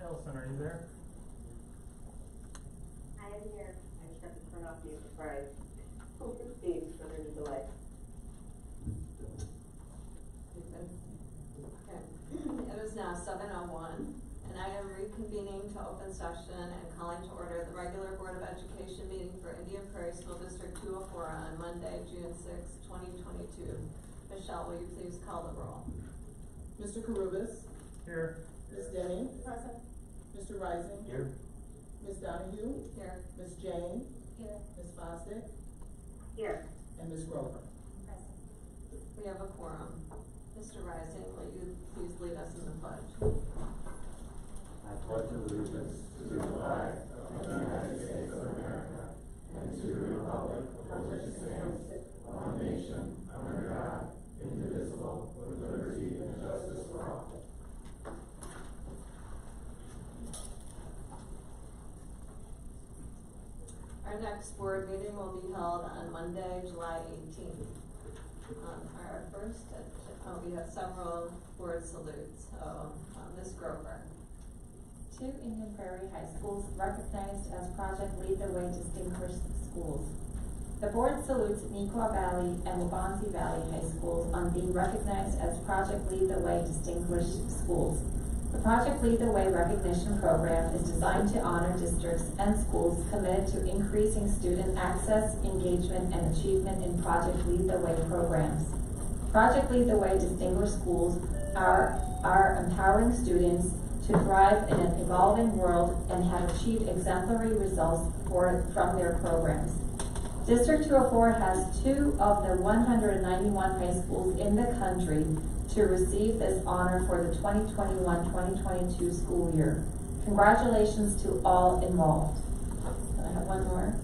Ellison, are you there? I am here. I just have to turn off mute before I proceed, so there's a delay. Okay. It is now 7:01, and I am reconvening to open session and calling to order the regular Board of Education meeting for Indian Prairie School District 204 on Monday, June 6, 2022. Michelle, will you please call the roll? Mr. Carubus. Here. Ms. Denny. Present. Mr. Rising. Here. Ms. Donahue. Here. Ms. Jane. Here. Ms. Fosdick. Here. And Ms. Grover. Present. We have a quorum. Mr. Rising, will you please lead us in the pledge? I pledge allegiance to the flag of the United States of America and to the republic for which it stands, one nation, under God, indivisible, with liberty and justice for all. Our next board meeting will be held on Monday, July 18th. Our first, we have several board salutes. Ms. Grover. 2 Indian Prairie High Schools recognized as Project Lead the Way Distinguished Schools. The board salutes Neuqua Valley and Waubonsee Valley High Schools on being recognized as Project Lead the Way Distinguished Schools. The Project Lead the Way recognition program is designed to honor districts and schools committed to increasing student access, engagement, and achievement in Project Lead the Way programs. Project Lead the Way Distinguished Schools are empowering students to thrive in an evolving world and have achieved exemplary results from their programs. District 204 has 2 of the 191 high schools in the country to receive this honor for the 2021-2022 school year. Congratulations to all involved. Can I have one more?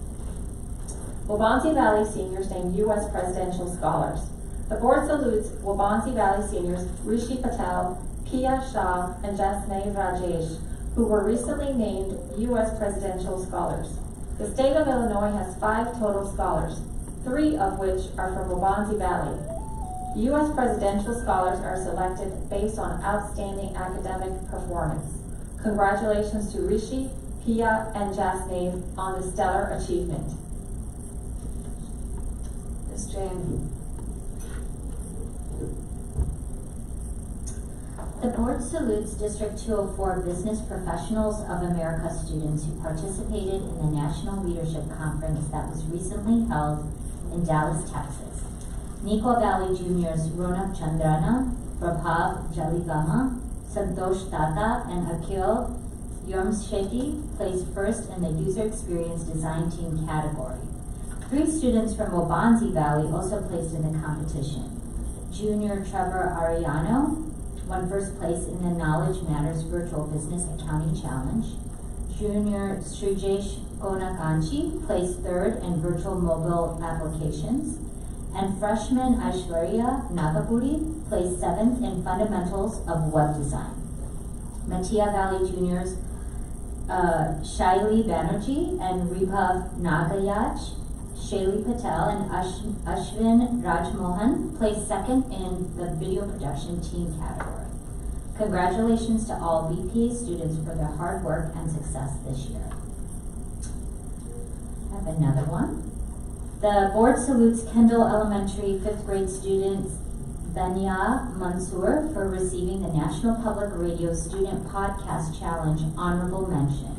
Waubonsee Valley seniors named U.S. Presidential Scholars. The board salutes Waubonsee Valley seniors Rishi Patel, Pia Shah, and Jasmine Rajesh, who were recently named U.S. Presidential Scholars. The state of Illinois has 5 total scholars, 3 of which are from Waubonsee Valley. U.S. Presidential Scholars are selected based on outstanding academic performance. Congratulations to Rishi, Pia, and Jasmine on the stellar achievement. Ms. Jane. The board salutes District 204 Business Professionals of America students who participated in the National Leadership Conference that was recently held in Dallas, Texas. Neuqua Valley Juniors Ronak Chandrana, Prabhav Jaligama, Santosh Tata, and Akhil Yormshetty placed first in the User Experience Design Team category. 3 students from Waubonsee Valley also placed in the competition. Junior Trevor Ariano won first place in the Knowledge Matters Virtual Business Accounting Challenge. Junior Srijesh Gonakanchi placed 3rd in Virtual Mobile Applications. And freshman Aishwarya Nagapuri placed 7th in Fundamentals of Web Design. Matia Valley Juniors Shaili Banerjee and Ribhav Nagayaj. Shaili Patel and Ashwin Rajmohan placed second in the video production team category. Congratulations to all BPA students for their hard work and success this year. I have another one. The board salutes Kendall Elementary 5th grade students Bania Mansour for receiving the National Public Radio Student Podcast Challenge Honorable Mention.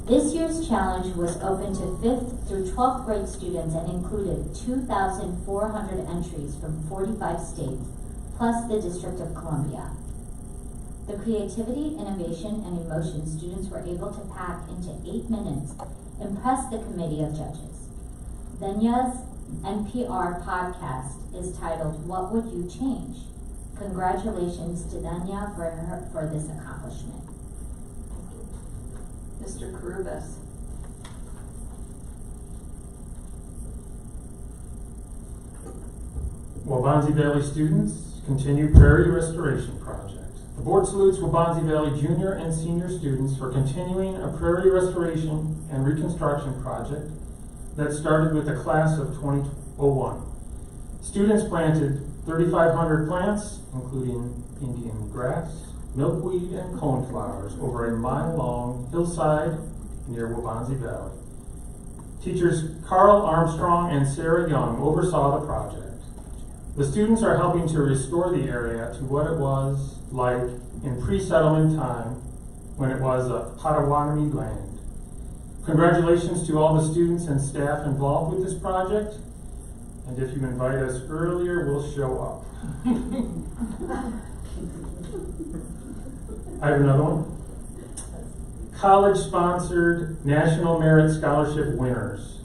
This year's challenge was open to 5th through 12th grade students and included 2,400 entries from 45 states, plus the District of Columbia. The creativity, innovation, and emotion students were able to pack into 8 minutes impressed the committee of judges. Benya's NPR podcast is titled, What Would You Change? Congratulations to Danya for this accomplishment. Mr. Karubas. Waubonsie Valley students continue Prairie Restoration Project. The board salutes Waubonsie Valley junior and senior students for continuing a Prairie Restoration and Reconstruction project that started with the class of 2001. Students planted 3,500 plants, including Indian grass, milkweed, and coneflowers over a mile-long hillside near Waubonsie Valley. Teachers Carl Armstrong and Sarah Young oversaw the project. The students are helping to restore the area to what it was like in pre-settlement time when it was a Potawatomi land. Congratulations to all the students and staff involved with this project. And if you invite us earlier, we'll show up. I have another one. College-sponsored National Merit Scholarship winners.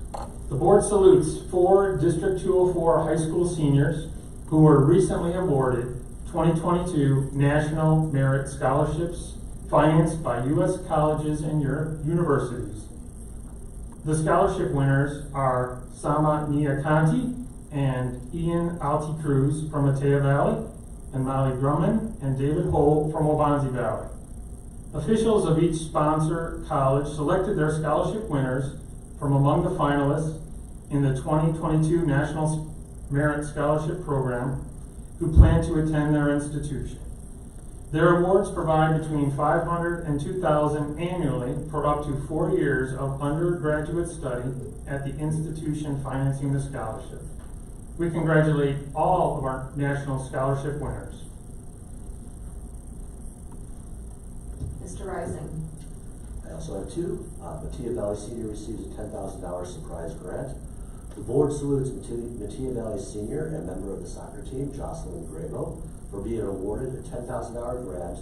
The board salutes 4 District 204 high school seniors who were recently awarded 2022 National Merit Scholarships financed by U.S. colleges and universities. The scholarship winners are Sama Niakanti and Ian Alti Cruz from Matea Valley, and Molly Drummond and David Ho from Waubonsie Valley. Officials of each sponsor college selected their scholarship winners from among the finalists in the 2022 National Merit Scholarship Program who plan to attend their institution. Their awards provide between $500 and $2,000 annually for up to 4 years of undergraduate study at the institution financing the scholarship. We congratulate all of our national scholarship winners. Mr. Rising. I also have 2. Matea Valley Senior receives a $10,000 surprise grant. The board salutes Matea Valley Senior and member of the soccer team, Jocelyn Grabo, for being awarded a $10,000 grant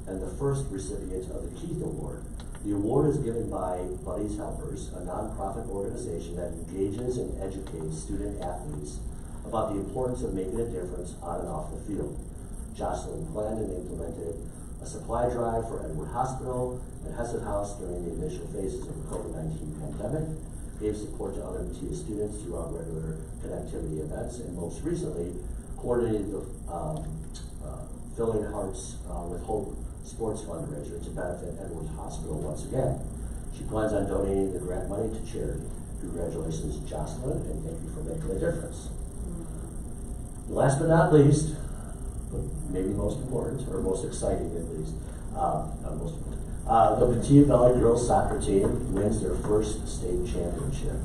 and the first recipient of the Keith Award. The award is given by Buddies Helpers, a nonprofit organization that engages and educates student athletes about the importance of making a difference on and off the field. Jocelyn planned and implemented a supply drive for Edward Hospital and Hesed House during the initial phases of the COVID-19 pandemic, gave support to other Matea students throughout regular connectivity events, and most recently coordinated the Filling Hearts with Hope sports fundraiser to benefit Edwards Hospital once again. She plans on donating the grant money to charity. Congratulations, Jocelyn, and thank you for making a difference. Last but not least, but maybe most important, or most exciting at least, not most important, the Matea Valley girls soccer team wins their first state championship.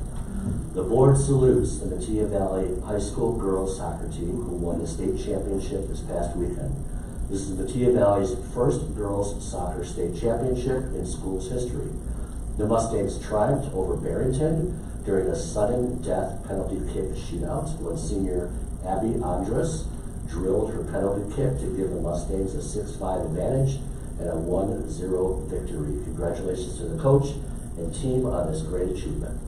The board salutes the Matea Valley High School girls soccer team who won the state championship this past weekend. This is Matea Valley's first girls soccer state championship in school's history. The Mustangs triumphed over Barrington during a sudden death penalty kick shootout when senior Abby Andres drilled her penalty kick to give the Mustangs a 6-5 advantage and a 1-0 victory. Congratulations to the coach and team on this great achievement.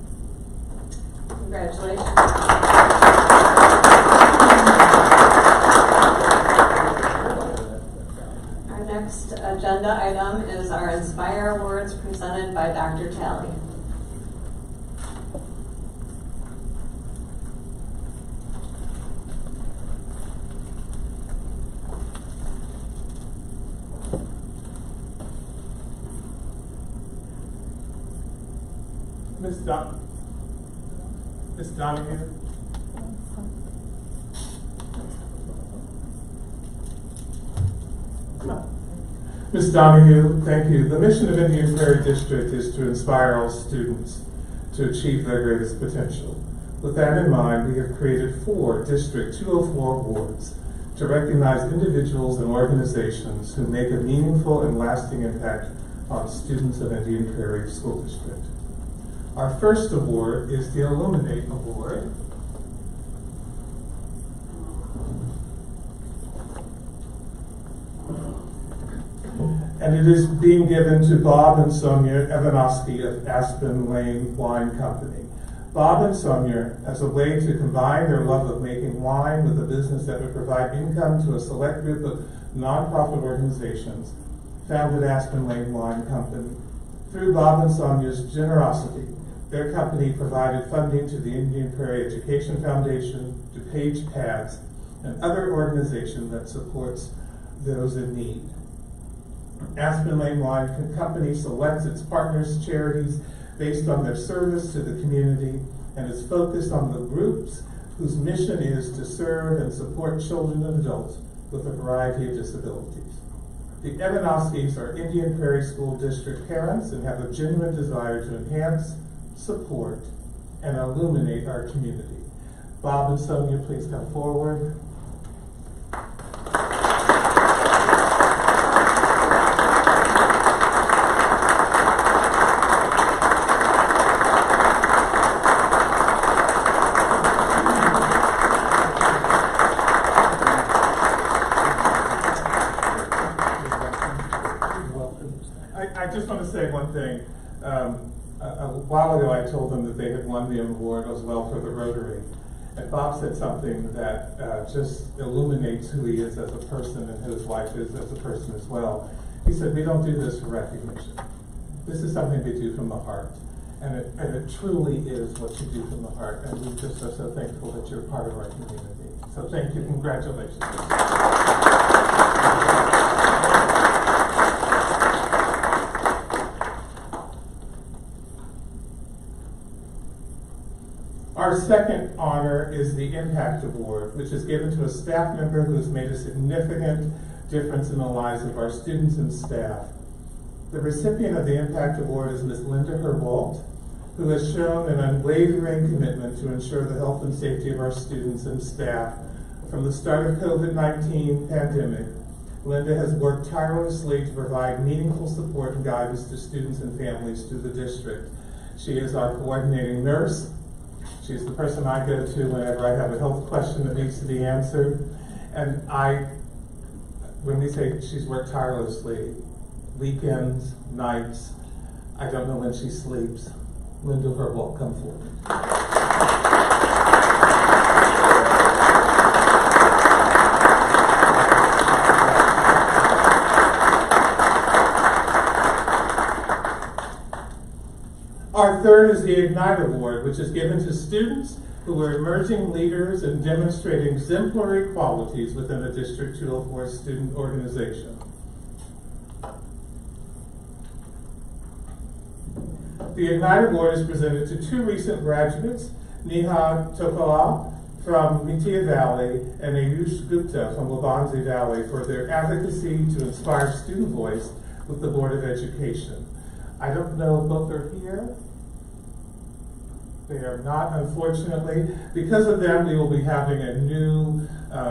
Congratulations. Our next agenda item is our Inspire Awards presented by Dr. Talley. Ms. Donahue? Ms. Donahue, thank you. The mission of Indian Prairie District is to inspire all students to achieve their greatest potential. With that in mind, we have created 4 District 204 awards to recognize individuals and organizations who make a meaningful and lasting impact on students of Indian Prairie School District. Our first award is the Illuminate Award. And it is being given to Bob and Sonia Evanovsky of Aspen Lane Wine Company. Bob and Sonia, as a way to combine their love of making wine with a business that would provide income to a select group of nonprofit organizations, founded Aspen Lane Wine Company. Through Bob and Sonia's generosity, their company provided funding to the Indian Prairie Education Foundation, DuPage Pads, and other organizations that supports those in need. Aspen Lane Wine Company selects its partners' charities based on their service to the community and is focused on the groups whose mission is to serve and support children and adults with a variety of disabilities. The Evanovskys are Indian Prairie School District parents and have a genuine desire to enhance, support, and illuminate our community. Bob and Sonia, please come forward. I just want to say one thing. A while ago, I told them that they had won the award as well for the Rotary. And Bob said something that just illuminates who he is as a person and who his wife is as a person as well. He said, we don't do this for recognition. This is something we do from the heart. And it truly is what you do from the heart. And we just are so thankful that you're part of our community. So thank you. Congratulations. Our second honor is the Impact Award, which is given to a staff member who has made a significant difference in the lives of our students and staff. The recipient of the Impact Award is Ms. Linda Herbold, who has shown an unwavering commitment to ensure the health and safety of our students and staff. From the start of COVID-19 pandemic, Linda has worked tirelessly to provide meaningful support and guidance to students and families through the district. She is our coordinating nurse. She's the person I go to whenever I have a health question that needs to be answered. And when we say she's worked tirelessly, weekends, nights, I don't know when she sleeps. Linda Herbold, come forward. Our third is the Ignite Award, which is given to students who are emerging leaders and demonstrating exemplary qualities within a District 204 student organization. The Ignite Award is presented to 2 recent graduates, Neha Tokala from Metea Valley and Ayush Gupta from Wabansi Valley, for their advocacy to inspire student voice with the Board of Education. I don't know if both are here. They are not, unfortunately. Because of them, we will be having a new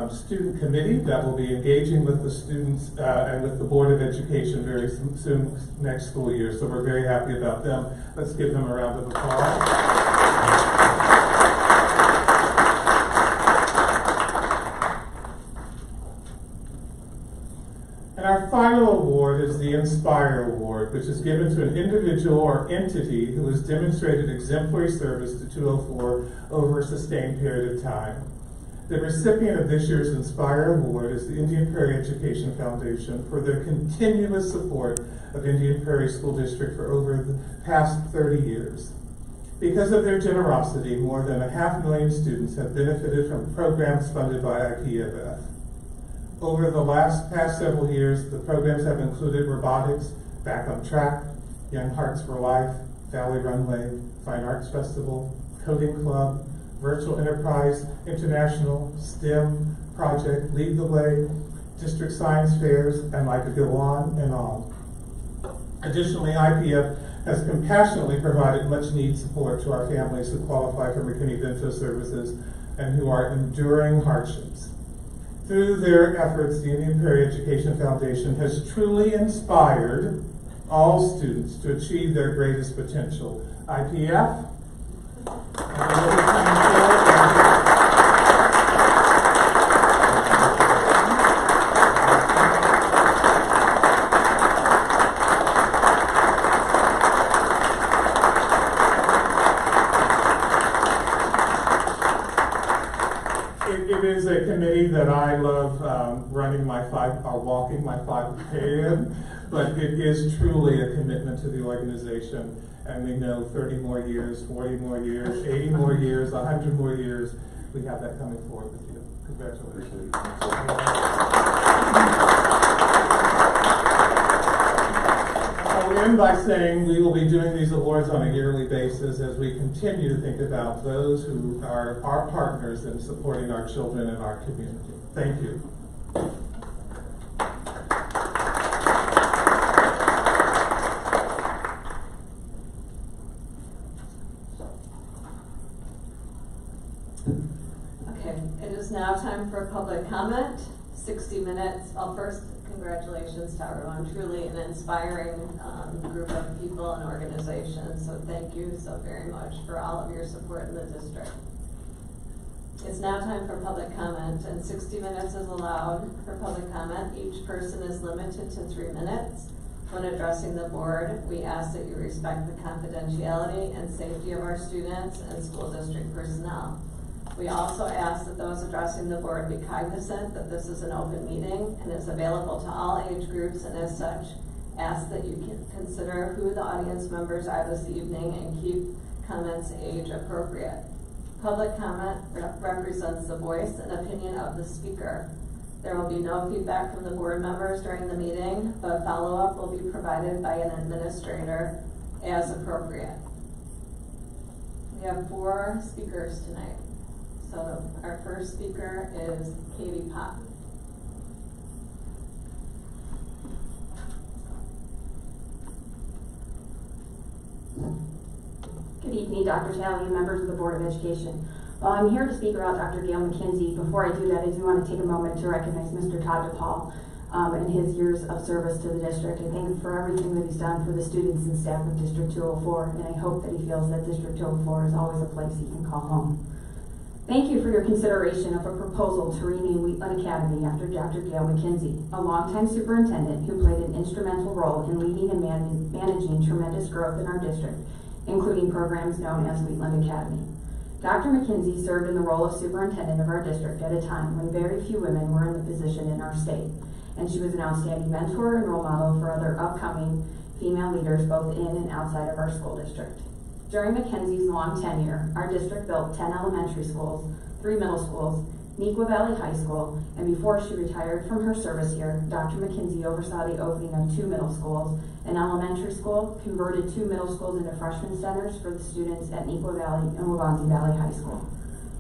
student committee that will be engaging with the students and with the Board of Education very soon next school year. So we're very happy about them. Let's give them a round of applause. And our final award is the Inspire Award, which is given to an individual or entity who has demonstrated exemplary service to 204 over a sustained period of time. The recipient of this year's Inspire Award is the Indian Prairie Education Foundation for their continuous support of Indian Prairie School District for over the past 30 years. Because of their generosity, more than 500,000 students have benefited from programs funded by IPFF. Over the past several years, the programs have included robotics, Back on Track, Young Hearts for Life, Valley Runway, Fine Arts Festival, Coding Club, Virtual Enterprise, International, STEM Project, Lead the Way, District Science Fairs, and I could go on and on. Additionally, IPF has compassionately provided much needed support to our families who qualify for McKinney-Vento services and who are enduring hardships. Through their efforts, the Indian Prairie Education Foundation has truly inspired all students to achieve their greatest potential. IPF, It is a committee that I love walking my 5K in, but it is truly a commitment to the organization, and we know 30 more years, 40 more years, 80 more years, 100 more years, we have that coming forward with you. Congratulations. I'll end by saying we will be doing these awards on a yearly basis as we continue to think about those who are our partners in supporting our children and our community. Thank you. Okay, it is now time for public comment. 60 minutes. Well, first, congratulations to everyone. Truly an inspiring group of people and organizations. So thank you so very much for all of your support in the district. It's now time for public comment, and 60 minutes is allowed for public comment. Each person is limited to 3 minutes. When addressing the board, we ask that you respect the confidentiality and safety of our students and school district personnel. We also ask that those addressing the board be cognizant that this is an open meeting and is available to all age groups, and as such, ask that you can consider who the audience members are this evening and keep comments age appropriate. Public comment represents the voice and opinion of the speaker. There will be no feedback from the board members during the meeting, but follow-up will be provided by an administrator as appropriate. We have 4 speakers tonight. So our first speaker is Katie Pop. Good evening, Dr. Talley and members of the Board of Education. While I'm here to speak about Dr. Gail McKenzie, before I do that, I do want to take a moment to recognize Mr. Todd DePaul and his years of service to the district. I thank him for everything that he's done for the students and staff of District 204, and I hope that he feels that District 204 is always a place he can call home. Thank you for your consideration of a proposal to rename Wheatland Academy after Dr. Gail McKenzie, a longtime superintendent who played an instrumental role in leading and managing tremendous growth in our district, including programs known as Wheatland Academy. Dr. McKenzie served in the role of superintendent of our district at a time when very few women were in the position in our state, and she was an outstanding mentor and role model for other upcoming female leaders both in and outside of our school district. During McKenzie's long tenure, our district built 10 elementary schools, 3 middle schools, Neuqua Valley High School, and before she retired from her service here, Dr. McKenzie oversaw the opening of 2 middle schools, an elementary school, converted 2 middle schools into freshman centers for the students at Neuqua Valley and Waubonsie Valley High School.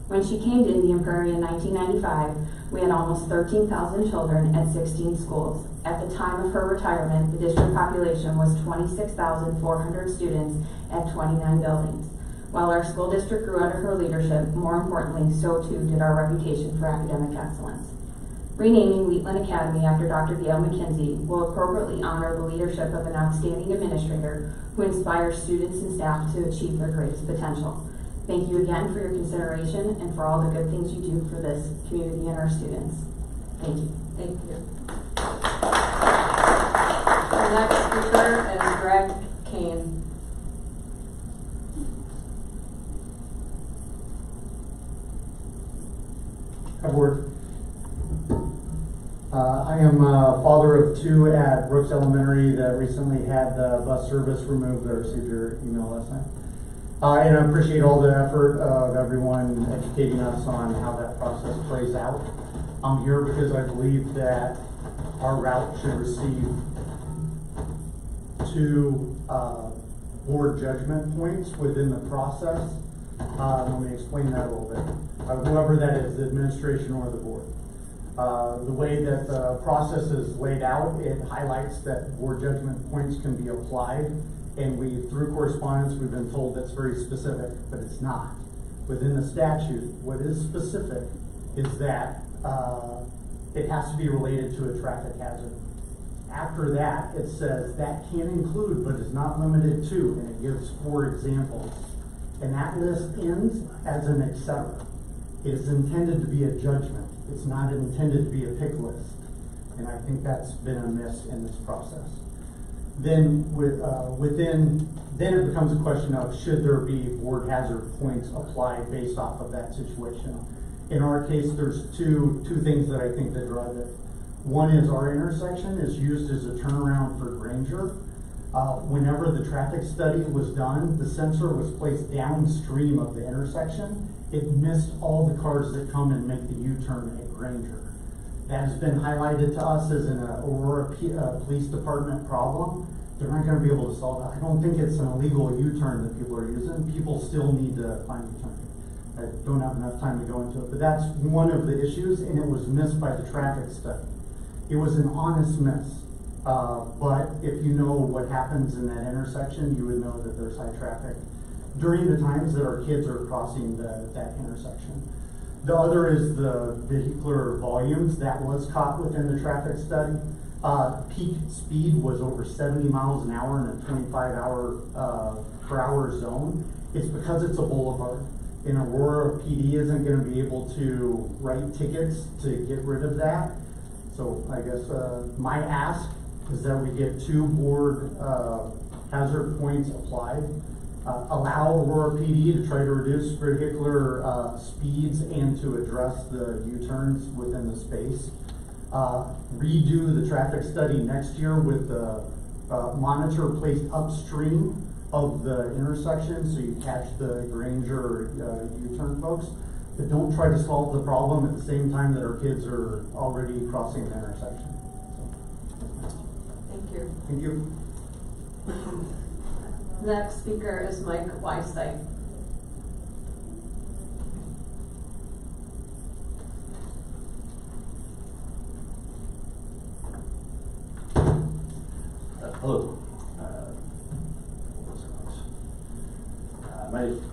When she came to Indian Prairie in 1995, we had almost 13,000 children at 16 schools. At the time of her retirement, the district population was 26,400 students at 29 buildings. While our school district grew under her leadership, more importantly, so too did our reputation for academic excellence. Renaming Wheatland Academy after Dr. Gail McKenzie will appropriately honor the leadership of an outstanding administrator who inspires students and staff to achieve their greatest potential. Thank you again for your consideration and for all the good things you do for this community and our students. Thank you. Thank you. The next speaker is Greg Kane. Hi, Board. I am a father of 2 at Brooks Elementary that recently had the bus service removed. I received your email last night. And I appreciate all the effort of everyone educating us on how that process plays out. I'm here because I believe that our route should receive 2 board judgment points within the process. Let me explain that a little bit. Whoever that is, the administration or the board. The way that the process is laid out, it highlights that board judgment points can be applied, and through correspondence, we've been told that's very specific, but it's not. Within the statute, what is specific is that it has to be related to a traffic hazard. After that, it says that can include, but is not limited to, and it gives 4 examples. And that list ends as an etc. It is intended to be a judgment. It's not intended to be a pick list. And I think that's been a miss in this process. Then then it becomes a question of should there be board hazard points applied based off of that situation. In our case, there's two things that I think that drive it. One is our intersection is used as a turnaround for Granger. Whenever the traffic study was done, the sensor was placed downstream of the intersection. It missed all the cars that come and make the U-turn at Granger. That has been highlighted to us as an Aurora Police Department problem. They're not going to be able to solve it. I don't think it's an illegal U-turn that people are using. People still need to find the turn. I don't have enough time to go into it, but that's one of the issues, and it was missed by the traffic study. It was an honest miss, but if you know what happens in that intersection, you would know that there's high traffic during the times that our kids are crossing that intersection. The other is the vehicular volumes. That was caught within the traffic study. Peak speed was over 70 miles an hour in a 25 per hour zone. It's because it's a boulevard. And Aurora PD isn't going to be able to write tickets to get rid of that. So I guess my ask is that we get 2 board hazard points applied. Allow Aurora PD to try to reduce vehicular speeds and to address the U-turns within the space. Redo the traffic study next year with the monitor placed upstream of the intersection so you catch the Granger U-turn folks. But don't try to solve the problem at the same time that our kids are already crossing the intersection. Thank you. Thank you. Next speaker is Mike Weissite. Hello.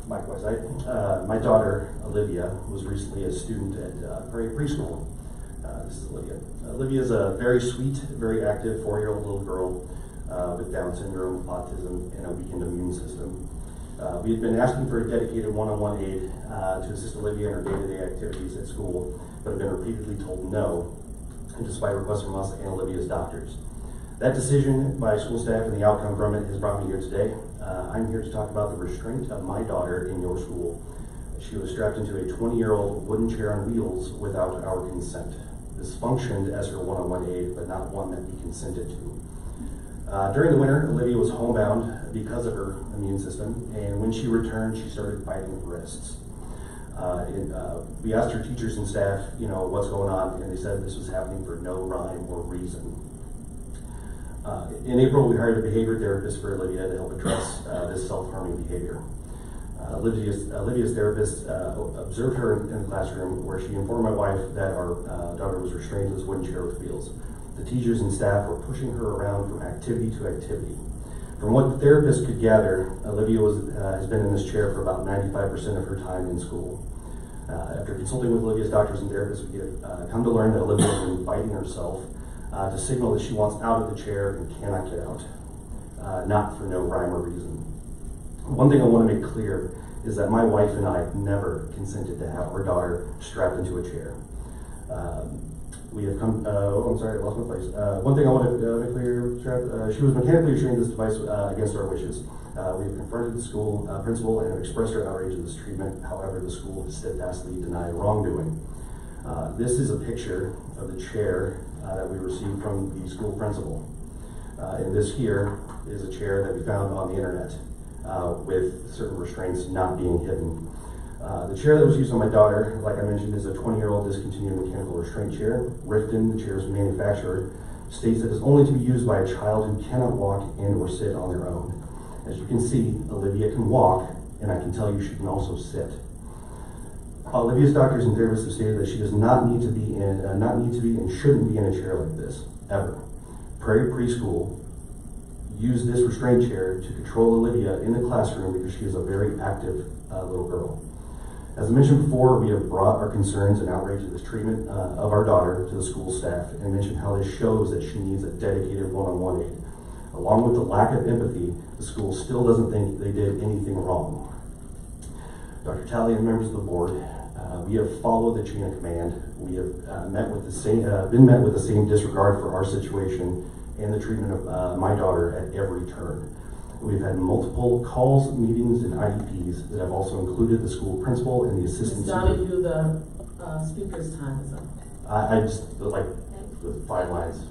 Mike Weissite. My daughter, Olivia, was recently a student at Prairie preschool. This is Olivia. Olivia is a very sweet, very active 4-year-old little girl with Down syndrome, autism, and a weakened immune system. We had been asking for a dedicated one-on-one aide to assist Olivia in her day-to-day activities at school, but have been repeatedly told no, despite requests from us and Olivia's doctors. That decision by school staff and the outcome from it has brought me here today. I'm here to talk about the restraint of my daughter in your school. She was strapped into a 20-year-old wooden chair on wheels without our consent. This functioned as her one-on-one aide, but not one that we consented to. During the winter, Olivia was homebound because of her immune system, and when she returned, she started biting wrists. We asked her teachers and staff, what's going on, and they said this was happening for no rhyme or reason. In April, we hired a behavior therapist for Olivia to help address this self-harming behavior. Olivia's therapist observed her in the classroom where she informed my wife that our daughter was restrained to this wooden chair with wheels. The teachers and staff were pushing her around from activity to activity. From what the therapist could gather, Olivia has been in this chair for about 95% of her time in school. After consulting with Olivia's doctors and therapists, we have come to learn that Olivia has been biting herself to signal that she wants out of the chair and cannot get out, not for no rhyme or reason. One thing I want to make clear is that my wife and I never consented to have our daughter strapped into a chair. We have come, I'm sorry, I lost my place. One thing I want to make clear, she was mechanically restrained this device against our wishes. We have confronted the school principal and have expressed our outrage at this treatment. However, the school has steadfastly denied wrongdoing. This is a picture of the chair that we received from the school principal. And this here is a chair that we found on the internet with certain restraints not being hidden. The chair that was used on my daughter, like I mentioned, is a 20-year-old discontinued mechanical restraint chair. Rifton, the chair's manufacturer, states that it's only to be used by a child who cannot walk and or sit on their own. As you can see, Olivia can walk, and I can tell you she can also sit. Olivia's doctors and therapists have stated that she does not need to be and shouldn't be in a chair like this, ever. Prairie Preschool used this restraint chair to control Olivia in the classroom because she is a very active little girl. As I mentioned before, we have brought our concerns and outrage at this treatment of our daughter to the school staff and mentioned how this shows that she needs a dedicated one-on-one aid. Along with the lack of empathy, the school still doesn't think they did anything wrong. Dr. Talley and members of the board, we have followed the chain of command. We have been met with the same disregard for our situation and the treatment of my daughter at every turn. We've had multiple calls, meetings, and IEPs that have also included the school principal and the assistant. Ms. Donahue, the speaker's time is up. I just like the 5 lines.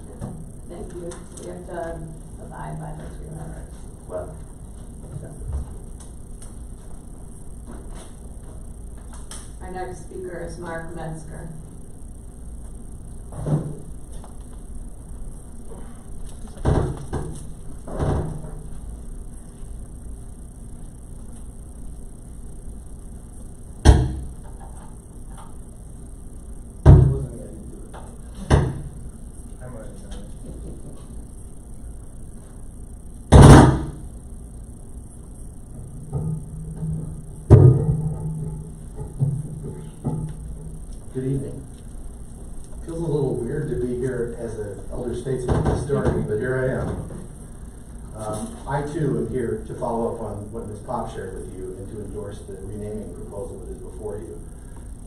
Thank you. We have to abide by the 2 minutes. Well, Our next speaker is Mark Metzger. Good evening. Feels a little weird to be here as an elder statesman historian, but here I am. I too am here to follow up on what Ms. Pop shared with you and to endorse the renaming proposal that is before you.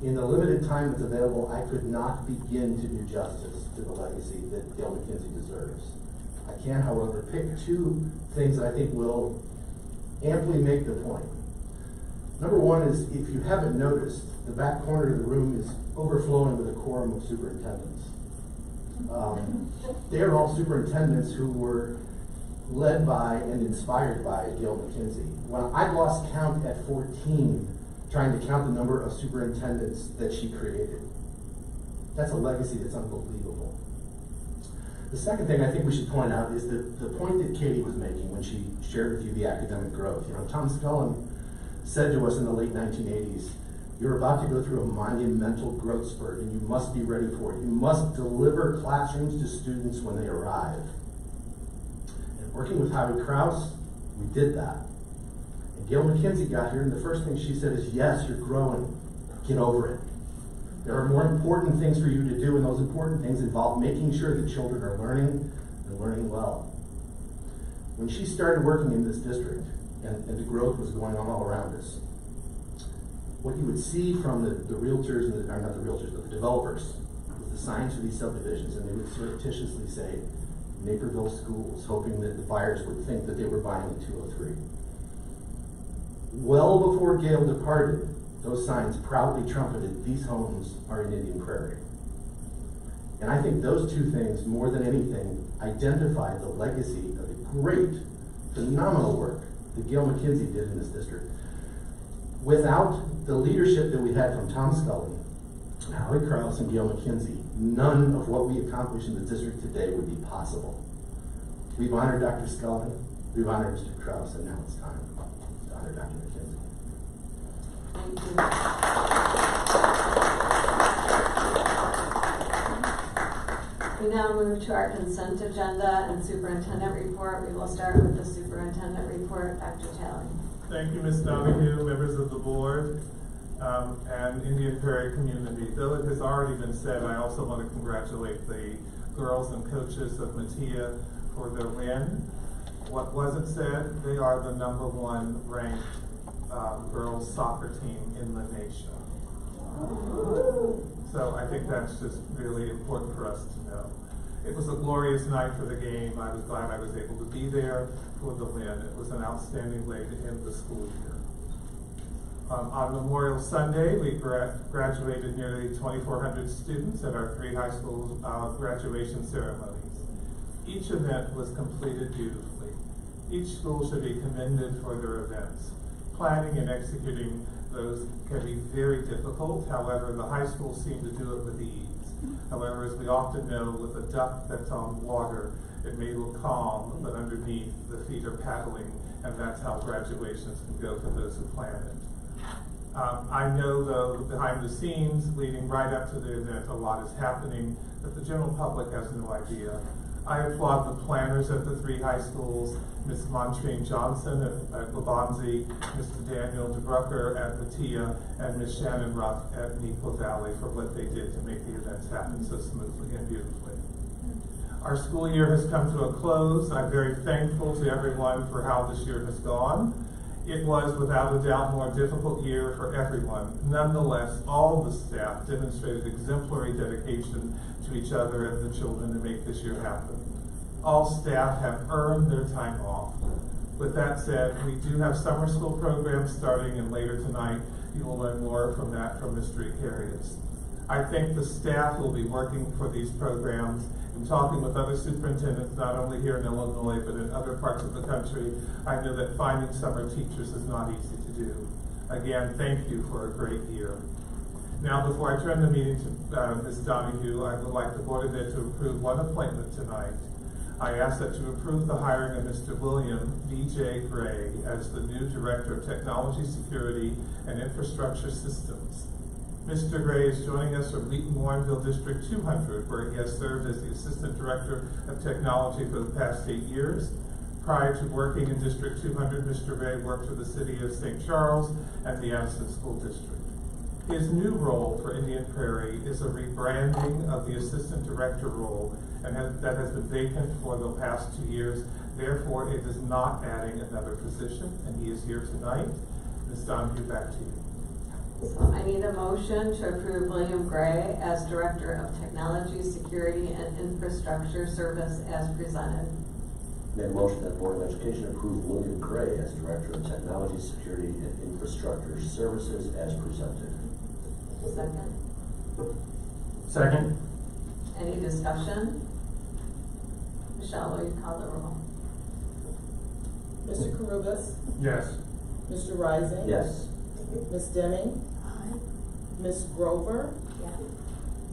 In the limited time that's available, I could not begin to do justice to the legacy that Gail McKenzie deserves. I can, however, pick 2 things that I think will amply make the point. Number one is, if you haven't noticed, the back corner of the room is overflowing with a quorum of superintendents. They are all superintendents who were led by and inspired by Gail McKenzie. When I lost count at 14, trying to count the number of superintendents that she created. That's a legacy that's unbelievable. The second thing I think we should point out is the point that Katie was making when she shared with you the academic growth. You know, Tom Scullin said to us in the late 1980s, you're about to go through a monumental growth spurt and you must be ready for it. You must deliver classrooms to students when they arrive. And working with Howie Krause, we did that. And Gail McKenzie got here and the first thing she said is, yes, you're growing, get over it. There are more important things for you to do, and those important things involve making sure that children are learning and learning well. When she started working in this district, and the growth was going on all around us, what you would see from the realtors, and not the realtors, but the developers, was the signs for these subdivisions, and they would surreptitiously say, Naperville Schools, hoping that the buyers would think that they were buying the 203. Well before Gail departed, those signs proudly trumpeted, these homes are in Indian Prairie. And I think those 2 things, more than anything, identify the legacy of the great, phenomenal work that Gail McKenzie did in this district. Without the leadership that we had from Tom Scullin, Howie Krause, and Gail McKenzie, none of what we accomplish in the district today would be possible. We've honored Dr. Scullin, we've honored Mr. Krause, and now it's time to honor Dr. McKenzie. Thank you. We now move to our consent agenda and superintendent report. We will start with the superintendent report. Dr. Talley. Thank you, Ms. Donahue, members of the board, and Indian Prairie community. Though it has already been said, I also want to congratulate the girls and coaches of Mattia for their win. What wasn't said, they are the #1 ranked girls soccer team in the nation. So I think that's just really important for us to know. It was a glorious night for the game. I was glad I was able to be there for the win. It was an outstanding way to end the school year. On Memorial Sunday, we graduated nearly 2,400 students at our 3 high school graduation ceremonies. Each event was completed beautifully. Each school should be commended for their events. Planning and executing those can be very difficult. However, the high schools seem to do it with ease. However, as we often know, with a duck that's on water, it may look calm, but underneath the feet are paddling, and that's how graduations can go for those who plan it. I know, though, behind the scenes, leading right up to the event, a lot is happening that the general public has no idea. I applaud the planners at the 3 high schools, Ms. Montrine Johnson at Waubonsee, Mr. Daniel DeBrucker at Matia, and Ms. Shannon Ruff at Neuqua Valley for what they did to make the events happen so smoothly and beautifully. Our school year has come to a close. I'm very thankful to everyone for how this year has gone. It was, without a doubt, a more difficult year for everyone. Nonetheless, all the staff demonstrated exemplary dedication to each other and the children to make this year happen. All staff have earned their time off. With that said, we do have summer school programs starting, and later tonight you will learn more from that from Mr. Icarius. I think the staff will be working for these programs and talking with other superintendents, not only here in Illinois, but in other parts of the country. I know that finding summer teachers is not easy to do. Again, thank you for a great year. Now, before I turn the meeting to Ms. Donahue, I would like the Board of Ed to approve one appointment tonight. I ask that you approve the hiring of Mr. William D.J. Gray as the new Director of Technology Security and Infrastructure Systems. Mr. Gray is joining us from Wheaton-Warrenville District 200, where he has served as the Assistant Director of Technology for the past 8 years. Prior to working in District 200, Mr. Gray worked for the City of St. Charles and the Addison School District. His new role for Indian Prairie is a rebranding of the Assistant Director role, and that has been vacant for the past 2 years. Therefore, it is not adding another position, and he is here tonight. Ms. Donahue, back to you. So I need a motion to approve William Gray as Director of Technology, Security, and Infrastructure Service as presented. Make a motion that the Board of Education approve William Gray as Director of Technology, Security, and Infrastructure Services as presented. Second. Second. Any discussion? Michelle, will you call the roll? Mr. Carubus, Yes. Mr. Rising. Yes. Ms. Deming. Ms. Grover, Yes.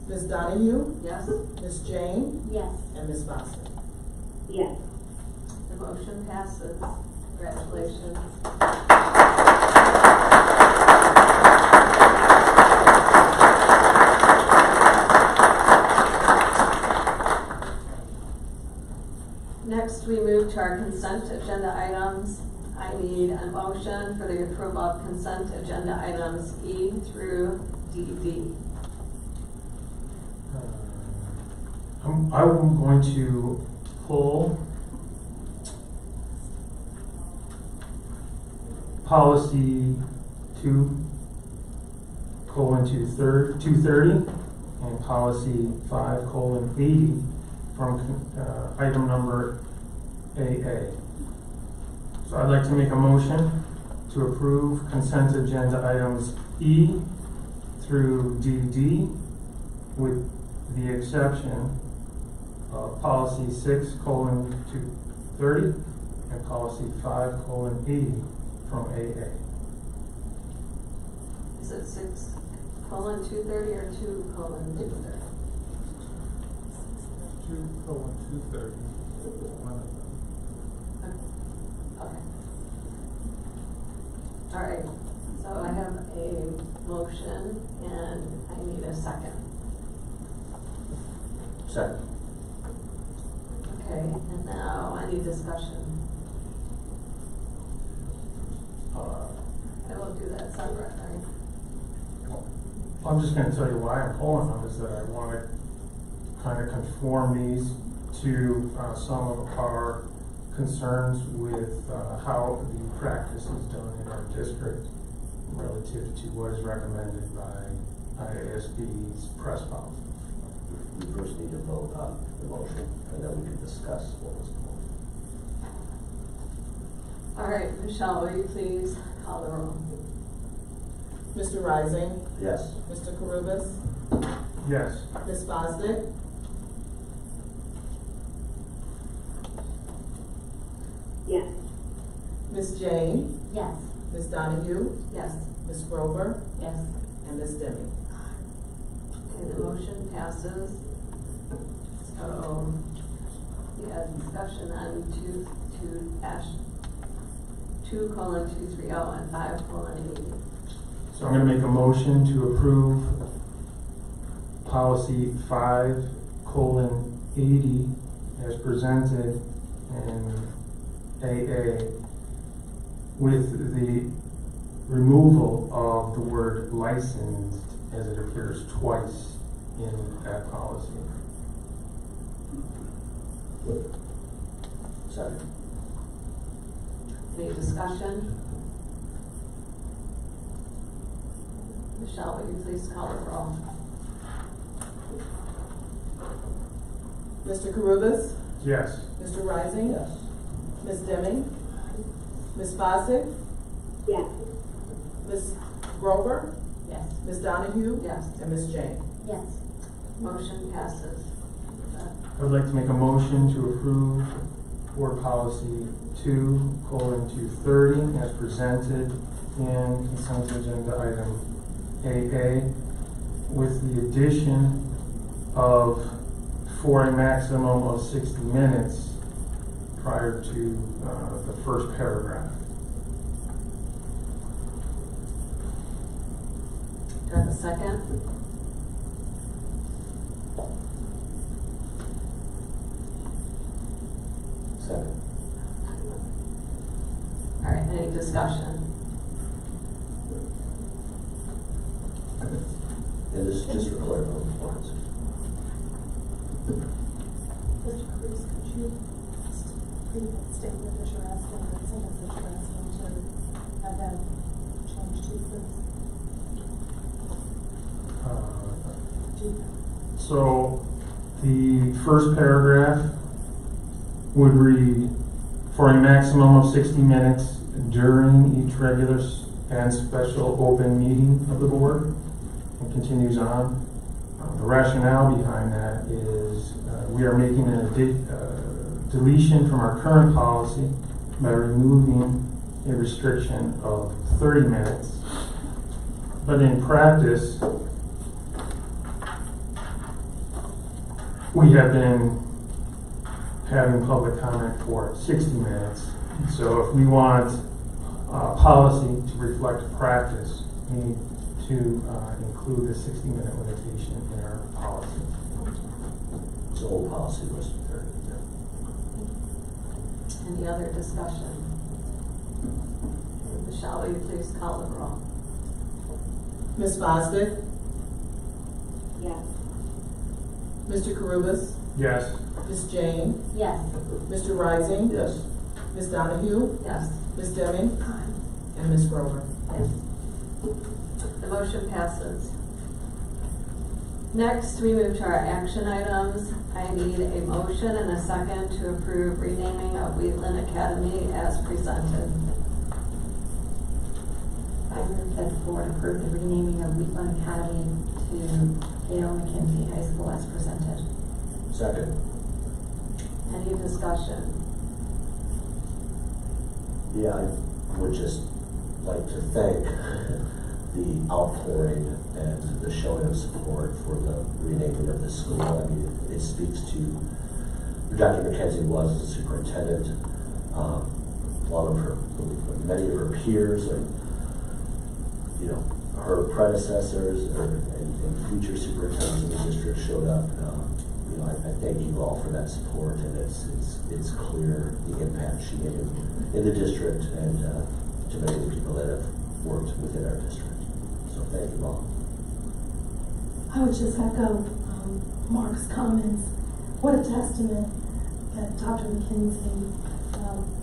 Ms. Donahue, Yes? Ms. Jane, Yes. and Ms. Foster. Yes. The motion passes. Congratulations. Next, we move to our consent agenda items. I need a motion for the approval of consent agenda items E through DD. I'm going to pull policy 2:230 and policy 5:80 from item number AA. So I'd like to make a motion to approve consent agenda items E through DD with the exception of policy 6:230 and policy 5:80 from AA. Is it 6:230 or 2:230? 2:230. One of them. Okay. All right, so I have a motion and I need a second. Second. Okay, and now I need discussion. I will do that separate, right? I'm just going to tell you why I'm pulling them, is that I want to kind of conform these to some of our concerns with how the practice is done in our district relative to what is recommended by IASB's press policy. We first need to vote on the motion, and then we can discuss what was the motion. All right, Michelle, will you please call the roll? Mr. Rising, Yes. Mr. Carubus, Yes. Ms. Fosdick, Yes. Ms. Jane, Yes. Ms. Donahue, Yes. Ms. Grover, Yes. and Ms. Deming. Okay, the motion passes. So, yeah, discussion on 2:230 and 5:80. So I'm gonna make a motion to approve policy 5:80 as presented in AA with the removal of the word licensed as it appears twice in that policy. Second. Any discussion? Michelle, will you please call the roll? Mr. Carubus? Yes. Mr. Rising? Yes. Ms. Demme? Ms. Fosdick? Yes. Ms. Grover? Yes. Ms. Donahue? Yes. And Ms. Jane? Yes. Motion passes. I would like to make a motion to approve board policy 2:230 as presented in consent agenda item AA with the addition of for a maximum of 60 minutes prior to the first paragraph. Do I have a second? Second. All right, any discussion? And this is just for clerical performance. Mr. Cruz, could you read that statement that you're asking, that sentence that you're asking to have that changed to, please? So the first paragraph would read, for a maximum of 60 minutes during each regular and special open meeting of the board, and continues on. The rationale behind that is we are making a deletion from our current policy by removing a restriction of 30 minutes. But in practice, we have been having public comment for 60 minutes. So if we want policy to reflect practice, we need to include the 60-minute limitation in our policy. So old policy was 30. Any other discussion? Michelle, will you please call the roll? Ms. Fosdick? Yes. Mr. Carubus? Yes. Ms. Jane? Yes. Mr. Rising? Yes. Ms. Donahue? Yes. Ms. Demme? And Ms. Grover? Yes. The motion passes. Next, we move to our action items. I need a motion and a second to approve renaming of Wheatland Academy as presented. I move that the board approve the renaming of Wheatland Academy to Gail McKenzie High School as presented. Second. Any discussion? Yeah, I would just like to thank the outpouring and the showing of support for the renaming of the school. I mean, it speaks to who Dr. McKenzie was as a superintendent. Many of her peers and her predecessors and future superintendents in the district showed up. I thank you all for that support, and it's clear the impact she made in the district and to many of the people that have worked within our district. So thank you all. I would just echo Mark's comments. What a testament that Dr. McKenzie,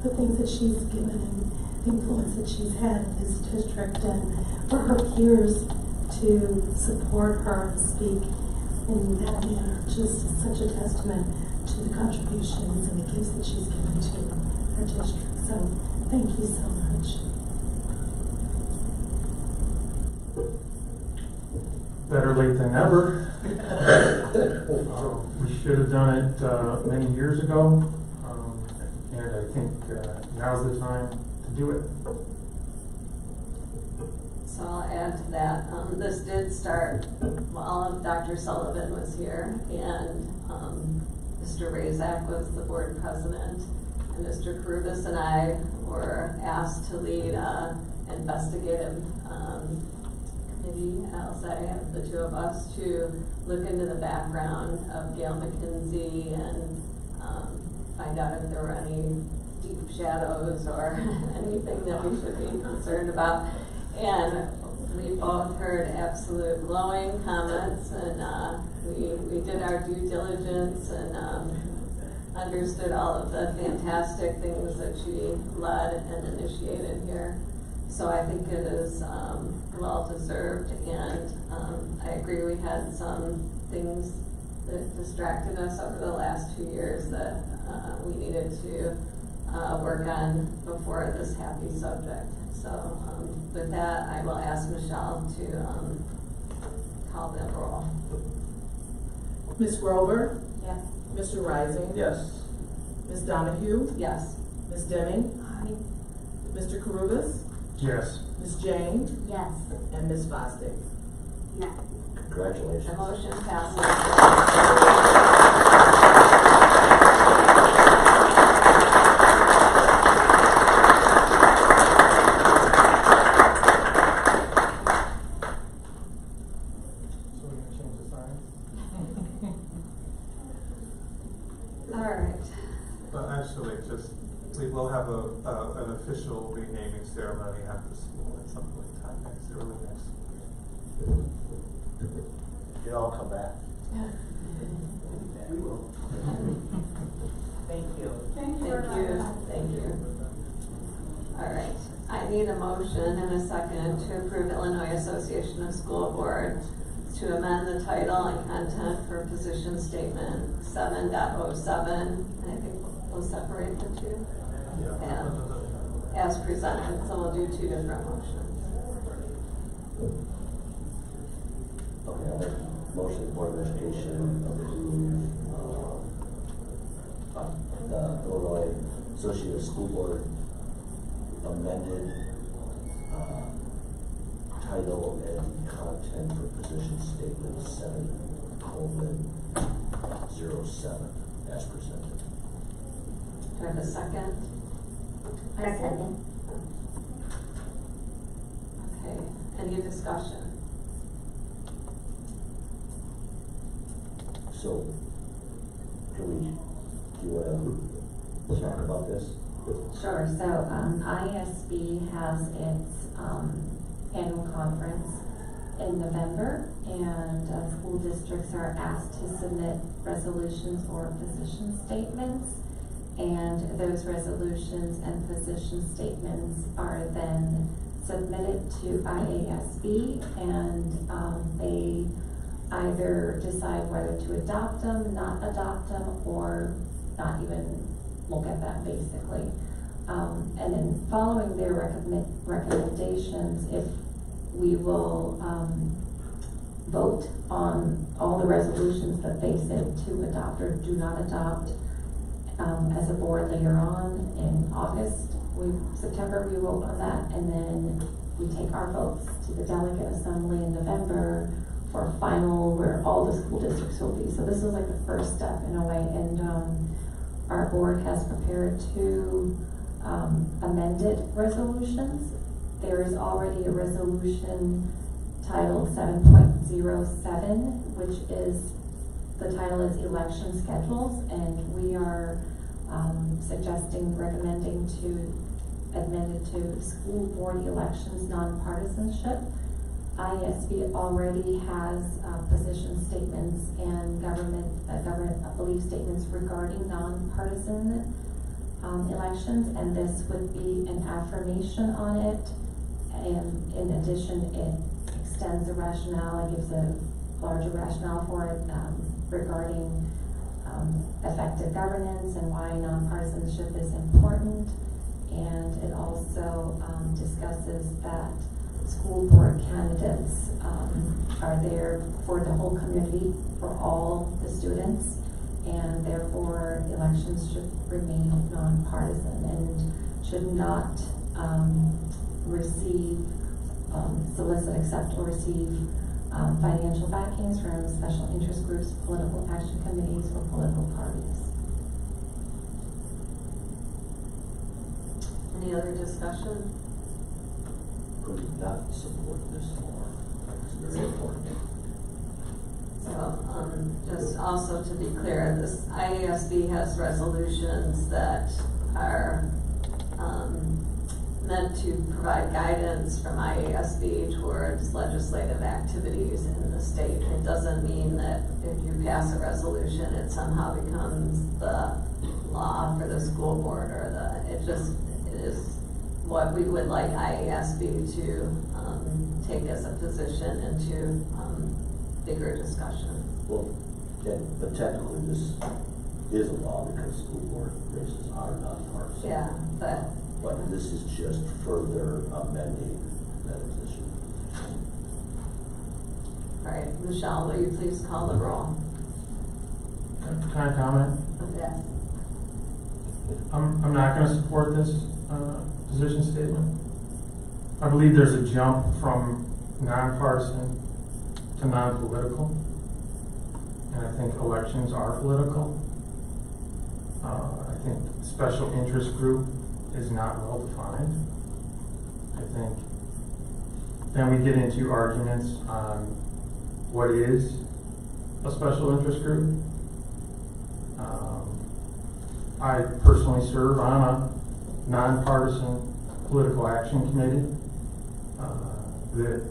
the things that she's given and the influence that she's had in this district, and for her peers to support her and speak in that manner, just such a testament to the contributions and the gifts that she's given to our district. So thank you so much. Better late than never. We should have done it many years ago, and I think now's the time to do it. So I'll add to that. This did start while Dr. Sullivan was here, and Mr. Razak was the board president, and Mr. Karubis and I were asked to lead an investigative committee, I'll say, the two of us, to look into the background of Gail McKenzie and find out if there were any deep shadows or anything that we should be concerned about. And we both heard absolute glowing comments, and we did our due diligence and understood all of the fantastic things that she led and initiated here. So I think it is well deserved, and I agree we had some things that distracted us over the last 2 years that we needed to work on before this happy subject. So with that, I will ask Michelle to call the roll. Ms. Grover? Yes. Mr. Rising? Yes. Ms. Donahue? Yes. Ms. Deming? Aye. Mr. Karubis? Yes. Ms. Jane? Yes. And Ms. Bostic? Yes. Congratulations. The motion passes. So we're gonna change the sign? All right. But actually, we will have an official renaming ceremony at the school at some point in time early next week. You all come back. We will. Thank you. Thank you. Thank you. All right. I need a motion and a second to approve Illinois Association of School Boards to amend the title and content for position statement 7.07. And I think we'll separate the two. Yeah. As presented, so we'll do two different motions. Okay, I'll make a motion the Board of Education approve the Illinois Association of School Board amended title and content for position statement 7:07 as presented. Do I have a second? I second. Okay. Any discussion? So, do you want to talk about this? Sure. So ISB has its annual conference in November, and school districts are asked to submit resolutions or position statements, and those resolutions and position statements are then submitted to IASB, and they either decide whether to adopt them, not adopt them, or not even look at them, basically. And then following their recommendations, if we will vote on all the resolutions that they said to adopt or do not adopt as a board later on in August, September we vote on that, and then we take our votes to the delegate assembly in November for a final where all the school districts will be. So this is like the first step in a way, and our board has prepared two amended resolutions. There is already a resolution titled 7.07, which is, the title is election schedules, and we are recommending to amend it to school board elections nonpartisanship. ISB already has position statements and government belief statements regarding nonpartisan elections, and this would be an affirmation on it. And in addition, it extends the rationale, it gives a larger rationale for it regarding effective governance and why nonpartisanship is important. And it also discusses that school board candidates are there for the whole community, for all the students, and therefore elections should remain nonpartisan and should not solicit, accept, or receive financial backings from special interest groups, political action committees, or political parties. Any other discussion? Could not support this more. It's very important. So, just also to be clear, this IASB has resolutions that are, meant to provide guidance from IASB towards legislative activities in the state. It doesn't mean that if you pass a resolution, it somehow becomes the law for the school board or it is what we would like IASB to, take as a position into, bigger discussion. Well, but technically this is a law because school board races are nonpartisan. Yeah, but this is just further amending that position. all right, Michelle, will you please call the roll? Can I comment? Yes. I'm not going to support this position statement. I believe there's a jump from nonpartisan to non-political, and I think elections are political. I think special interest group is not well defined. I think then we get into arguments on what is a special interest group. I personally serve on a nonpartisan political action committee that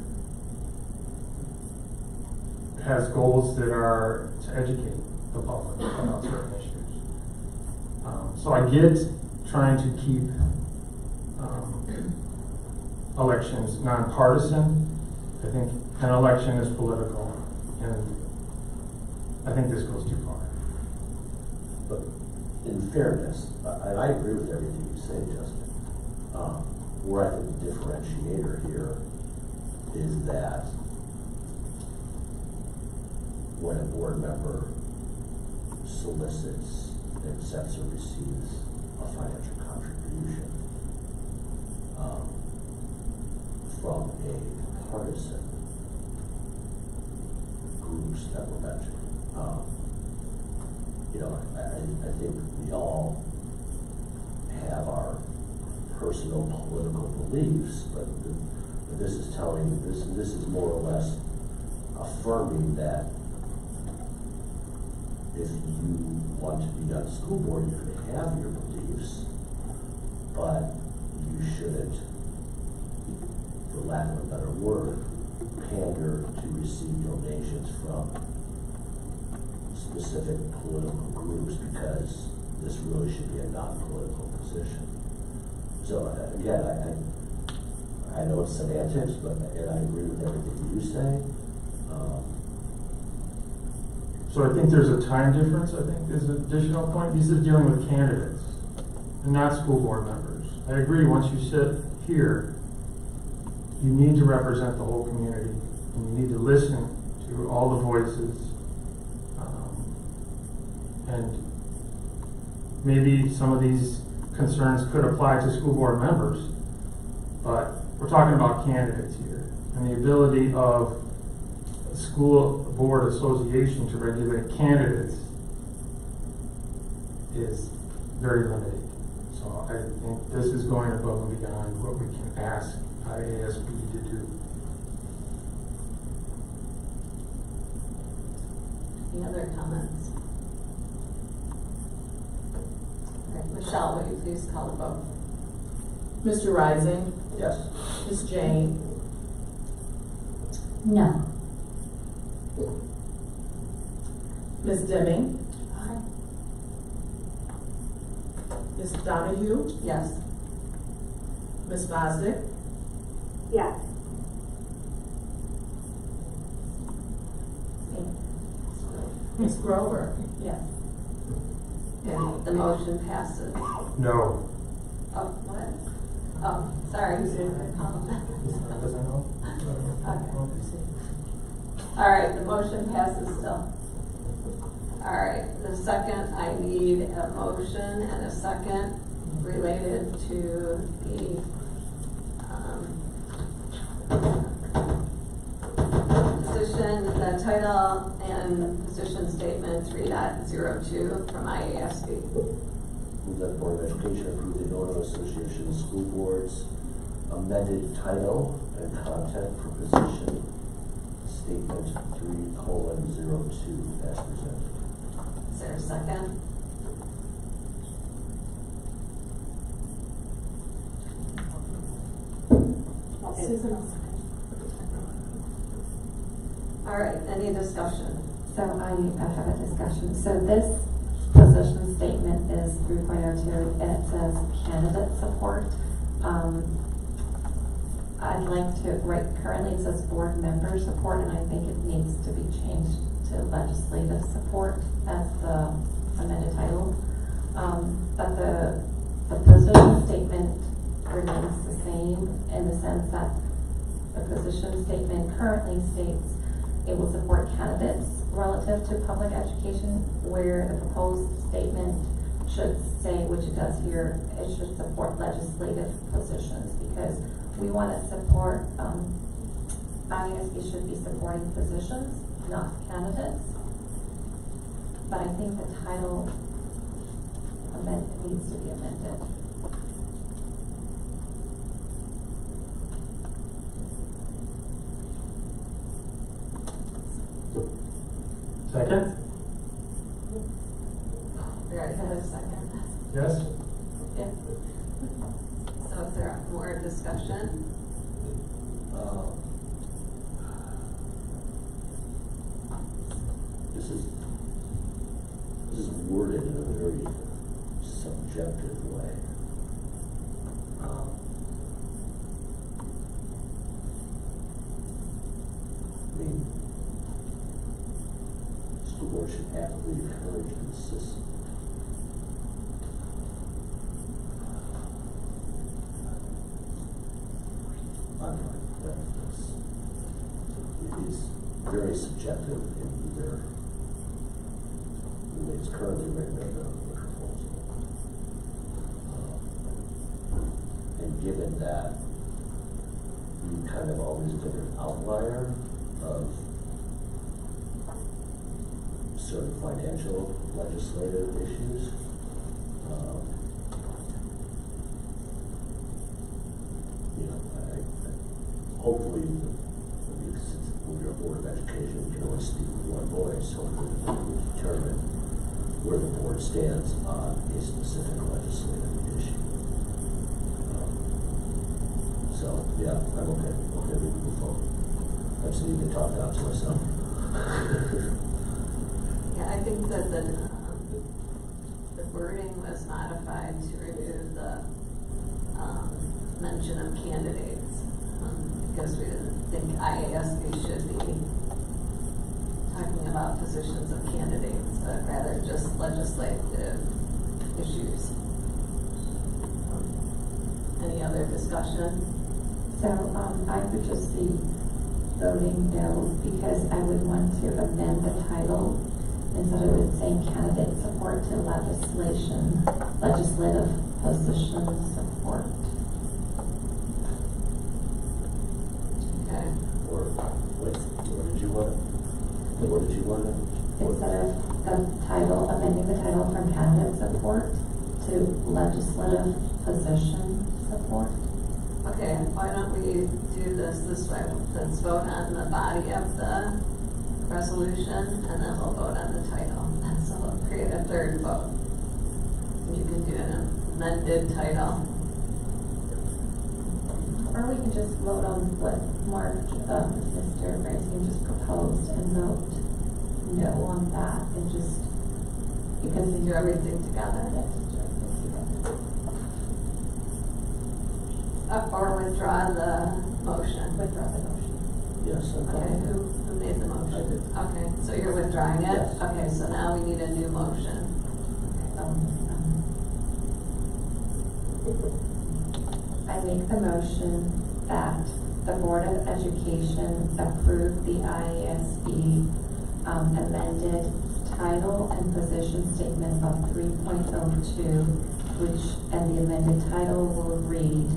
has goals that are to educate the public about certain issues. So I get trying to keep elections nonpartisan. I think an election is political, and I think this goes too far. But in fairness, and I agree with everything you say, Justin, where I think the differentiator here is that when a board member solicits, accepts, or receives a financial contribution from a partisan groups that were mentioned, I think we all have our personal political beliefs, but this is telling, this is more or less affirming that if you want to be on the school board, you can have your beliefs, but you shouldn't, for lack of a better word, pander to receive donations from specific political groups, because this really should be a non-political position. So again, I know it's semantics, and I agree with everything you say. So I think there's a time difference. I think there's an additional point. These are dealing with candidates and not school board members. I agree, once you sit here, you need to represent the whole community, and you need to listen to all the voices. And maybe some of these concerns could apply to school board members, but we're talking about candidates here, and the ability of a school board association to regulate candidates is very limited. So I think this is going above and beyond what we can ask IASB to do. Any other comments? Okay, Michelle, will you please call the vote? Mr. Rising? Yes. Ms. Jane? No. Ms. Deming? Aye. Ms. Donahue? Yes. Ms. Bosdick? Yes. Ms. Grover? Yes. And the motion passes. No. Oh, what? Oh, sorry. All right, the motion passes still. All right, the second, I need a motion and a second related to the position title and position statement 3.02 from IASB. Move that the Board of Education approve the Illinois Association of School Boards amended title and content for position statement 3:02 as presented. Is there a second? Susan, I'll second. All right, any discussion? So I have a discussion. So this position statement is 3.02 and it says candidate support. I'd like to, currently it says board member support, and I think it needs to be changed to legislative support as the amended title. But the position statement remains the same in the sense that the position statement currently states it will support candidates relative to public education, where the proposed statement should say, which it does here, it should support legislative positions, because we want to support, IASB should be supporting positions, not candidates. But I think the title needs to be amended. Second? We already had a second. Yes? Yeah. So is there more discussion? This is worded in a very subjective way. I mean, school board should actively encourage and assist. It is very subjective in either the way it's currently written in the proposal. And given that you kind of always been an outlier of certain financial legislative issues, hopefully, since we're a Board of Education, we can always speak with one voice, hopefully we will determine where the board stands on a specific legislative issue. So, yeah, I'm okay. Okay, we can move forward. I just need to talk out to myself. Yeah, I think that the wording was modified to remove the mention of candidates, because we didn't think IASB should be talking about positions of candidates, but rather just legislative issues. Any other discussion? So I would just be voting no, because I would want to amend the title instead of it saying candidate support to legislative position support. Okay. Or, wait, what did you want? What did you want? Instead of the title, amending the title from candidate support to legislative position support. Okay, why don't we do this way? Let's vote on the body of the resolution, and then we'll vote on the title. And so we'll create a third vote. You can do an amended title. Or we can just vote on what Mark, Mr. Branstein just proposed and vote no on that, and just, because We do everything together. Yes, just do everything together. Or withdraw the motion. Withdraw the motion. Yes, I'm Okay, fine. who made the motion? I did. Okay, so you're withdrawing it? Yes. Okay, so now we need a new motion. I make the motion that the Board of Education approve the IASB amended title and position statement of 3.02, and the amended title will read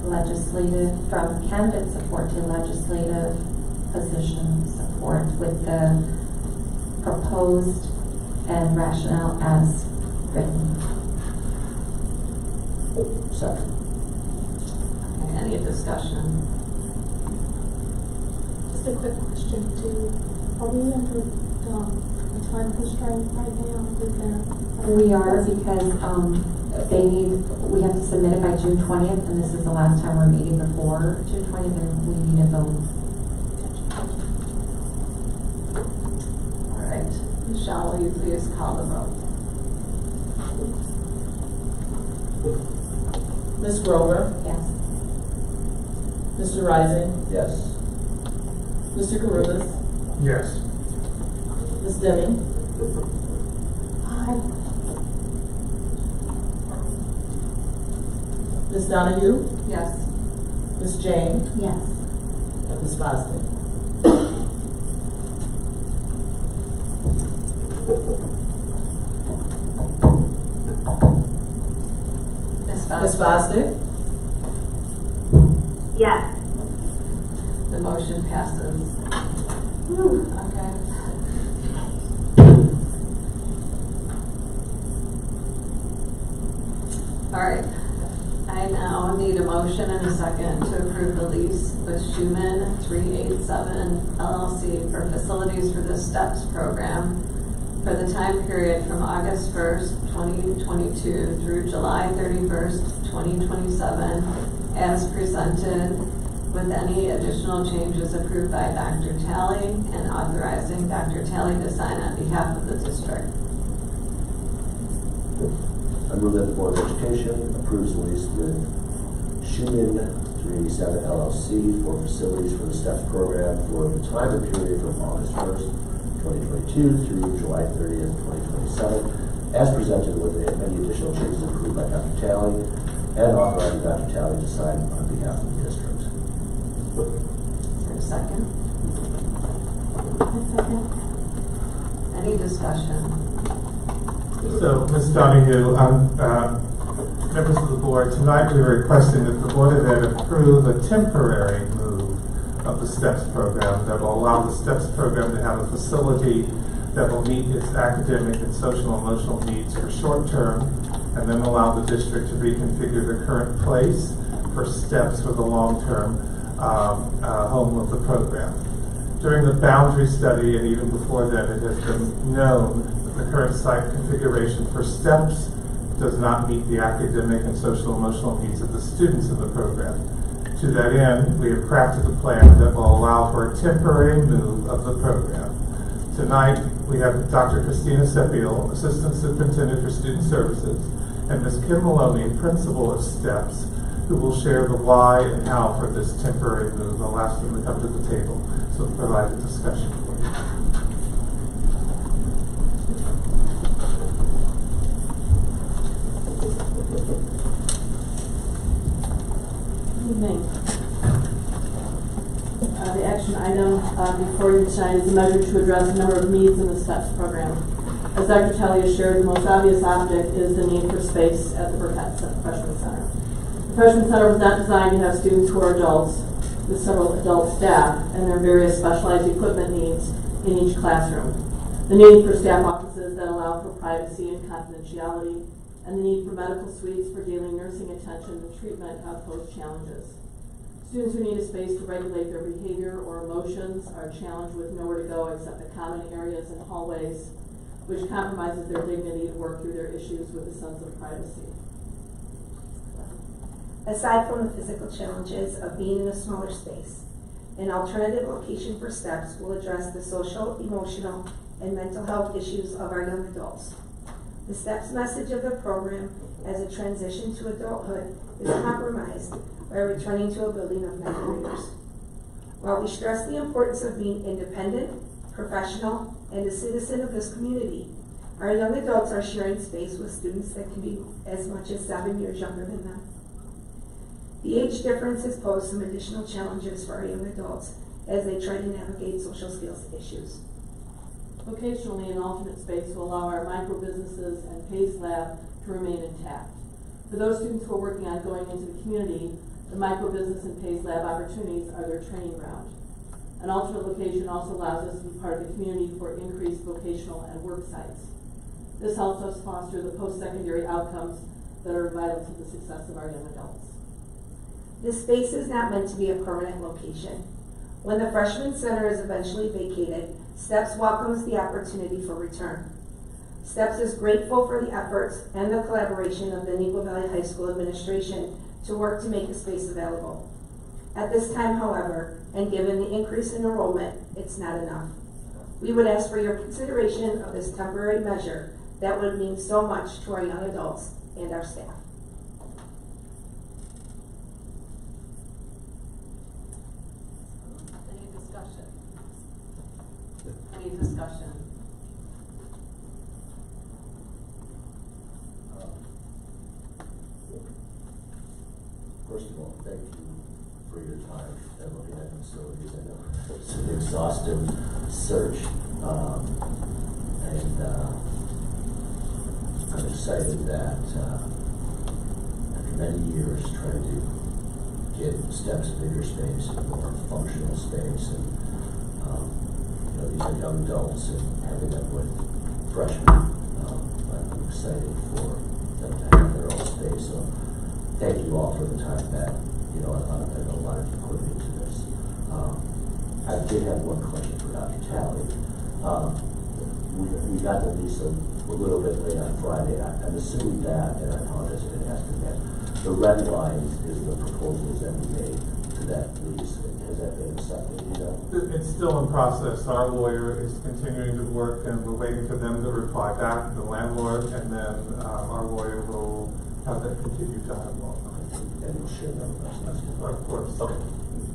legislative, from candidate support to legislative position support with the proposed and rationale as written. Second. Any discussion? Just a quick question too. Are we under a time constraint right now with their? We are because we have to submit it by June 20th, and this is the last time we're meeting before June 20th, and we need a vote. All right. Michelle, will you please call the vote? Ms. Grover, Yes. Mr. Rising, Yes. Mr. Carruthers, Yes. Ms. Deming, Aye. Ms. Donahue, Yes. Ms. Jane, Yes. and Ms. Bostic. Ms. Bostic, Yes. The motion passes. Okay. All right. I now need a motion and a second to approve the lease with Schumann 387 LLC for facilities for the STEPS program for the time period from August 1st, 2022 through July 31st, 2027, as presented, with any additional changes approved by Dr. Talley and authorizing Dr. Talley to sign on behalf of the district. I move that the Board of Education approves the lease with Schumann 387 LLC for facilities for the STEPS program for the time and period from August 1st, 2022 through July 30th, 2027, as presented with any additional changes approved by Dr. Talley and authorizing Dr. Talley to sign on behalf of the district. Is there a second? I second. Any discussion? So, Ms. Donahue, members of the board, tonight we are requesting that the Board of Ed approve a temporary move of the STEPS program that will allow the STEPS program to have a facility that will meet its academic and social and emotional needs for short term, and then allow the district to reconfigure the current place for STEPS for the long-term home of the program. During the boundary study, and even before that, it has been known that the current site configuration for STEPS does not meet the academic and social emotional needs of the students in the program. To that end, we have crafted a plan that will allow for a temporary move of the program. Tonight, we have Dr. Christina Seppiel, Assistant Superintendent for Student Services, and Ms. Kim Maloney, Principal of STEPS, who will share the why and how for this temporary move. I'll ask them to come to the table to provide a discussion for you. Evening. The action item before you tonight is a measure to address a number of needs in the STEPS program. As Dr. Talley has shared, the most obvious object is the need for space at the Burkett Freshman Center. The Freshman Center was not designed to have students who are adults with several adult staff and their various specialized equipment needs in each classroom. The need for staff offices that allow for privacy and confidentiality, and the need for medical suites for daily nursing attention and treatment pose challenges. Students who need a space to regulate their behavior or emotions are challenged with nowhere to go except the common areas and hallways, which compromises their dignity to work through their issues with a sense of privacy. Aside from the physical challenges of being in a smaller space, an alternative location for STEPS will address the social, emotional, and mental health issues of our young adults. The STEPS message of the program as a transition to adulthood is compromised by returning to a building of 9 graders. While we stress the importance of being independent, professional, and a citizen of this community, our young adults are sharing space with students that can be as much as 7 years younger than them. The age differences pose some additional challenges for our young adults as they try to navigate social skills issues. Vocationally, an alternate space will allow our micro businesses and PACE Lab to remain intact. For those students who are working on going into the community, the micro business and PACE Lab opportunities are their training ground. An alternate location also allows us to be part of the community for increased vocational and work sites. This helps us foster the post-secondary outcomes that are vital to the success of our young adults. This space is not meant to be a permanent location. When the freshman center is eventually vacated, STEPS welcomes the opportunity for return. STEPS is grateful for the efforts and the collaboration of the Neuqua Valley High School administration to work to make the space available. At this time, however, and given the increase in enrollment, it's not enough. We would ask for your consideration of this temporary measure that would mean so much to our young adults and our staff. Any discussion? Any discussion? First of all, thank you for your time and looking at facilities. I know it's an exhaustive search, and I'm excited that after many years trying to get STEPS bigger space, more functional space, and these are young adults and having them with freshmen. I'm excited for them to have their own space. So thank you all for the time that, I know a lot of you put into this. I did have one question for Dr. Talley. We got the lease a little bit late on Friday. I'm assuming that, and I apologize if I didn't ask again, the red line is the proposals that we made to that lease. Has that been accepted? It's still in process. Our lawyer is continuing to work, and we're waiting for them to reply back to the landlord, and then our lawyer will have that continued dialogue. And you'll share that with us next week. Of course. Okay.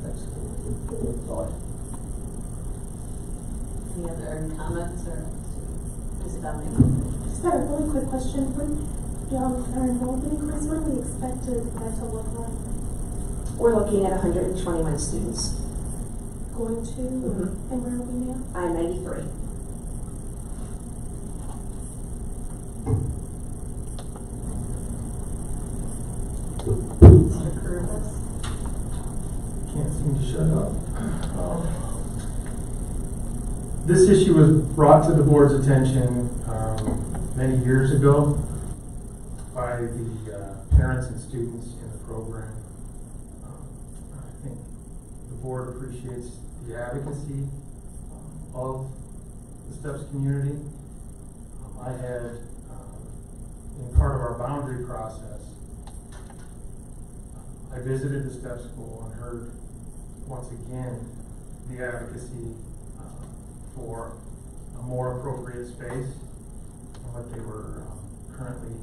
Thanks. That's all I have. Any other comments or Ms. Downing? Just got a really quick question. When our enrollment increase, what do we expect that to look like? We're looking at 121 students. Going to, and where are we now? I-93. Can't seem to shut up. This issue was brought to the board's attention many years ago by the parents and students in the program. I think the board appreciates the advocacy of the STEPS community. I had, in part of our boundary process, I visited the STEPS school and heard once again the advocacy for a more appropriate space and what they were currently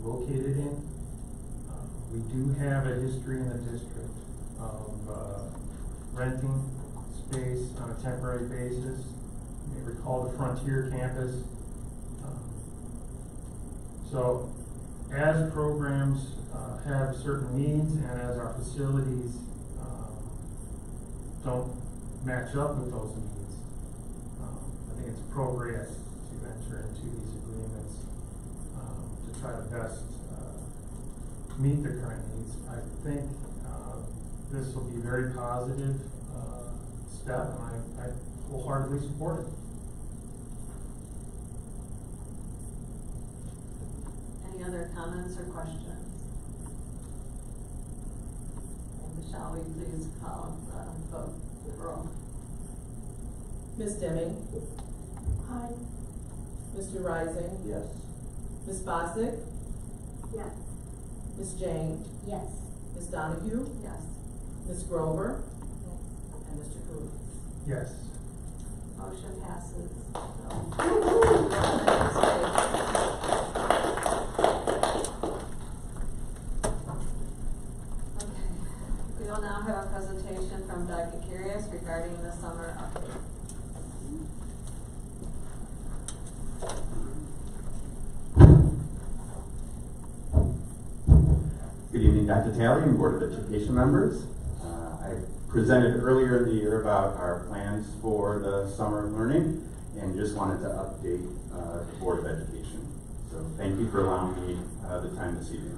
located in. We do have a history in the district of renting space on a temporary basis. You may recall the Frontier campus. So as programs have certain needs and as our facilities don't match up with those needs, I think it's appropriate to enter into these agreements to try to best meet the current needs. I think this will be a very positive step, and I wholeheartedly support it. Any other comments or questions? Shall we please call vote the roll? Ms. Deming? Aye. Mr. Rising? Yes. Ms. Bostic? Yes. Ms. Jane? Yes. Ms. Donahue? Yes. Ms. Grover? And Mr. Cooley? Yes. Motion passes. We will now have a presentation from Dr. Curious regarding the summer update. Good evening, Dr. Talley and Board of Education members. I presented earlier in the year about our plans for the summer learning and just wanted to update the Board of Education. So thank you for allowing me the time this evening.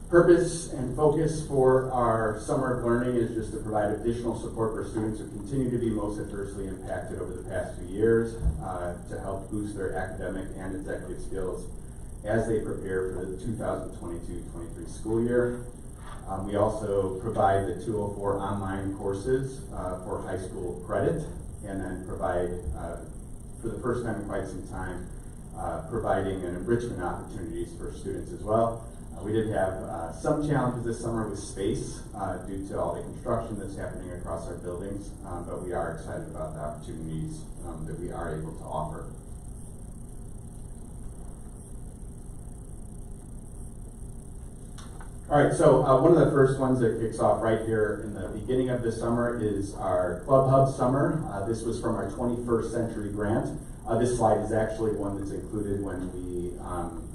Purpose and focus for our summer of learning is just to provide additional support for students who continue to be most adversely impacted over the past few years, to help boost their academic and executive skills as they prepare for the 2022-23 school year. We also provide the 204 online courses for high school credit, and then provide, for the first time in quite some time, providing an enrichment opportunities for students as well. We did have some challenges this summer with space due to all the construction that's happening across our buildings, but we are excited about the opportunities that we are able to offer. All right, so one of the first ones that kicks off right here in the beginning of the summer is our Clubhub Summer. This was from our 21st Century Grant. This slide is actually one that's included when we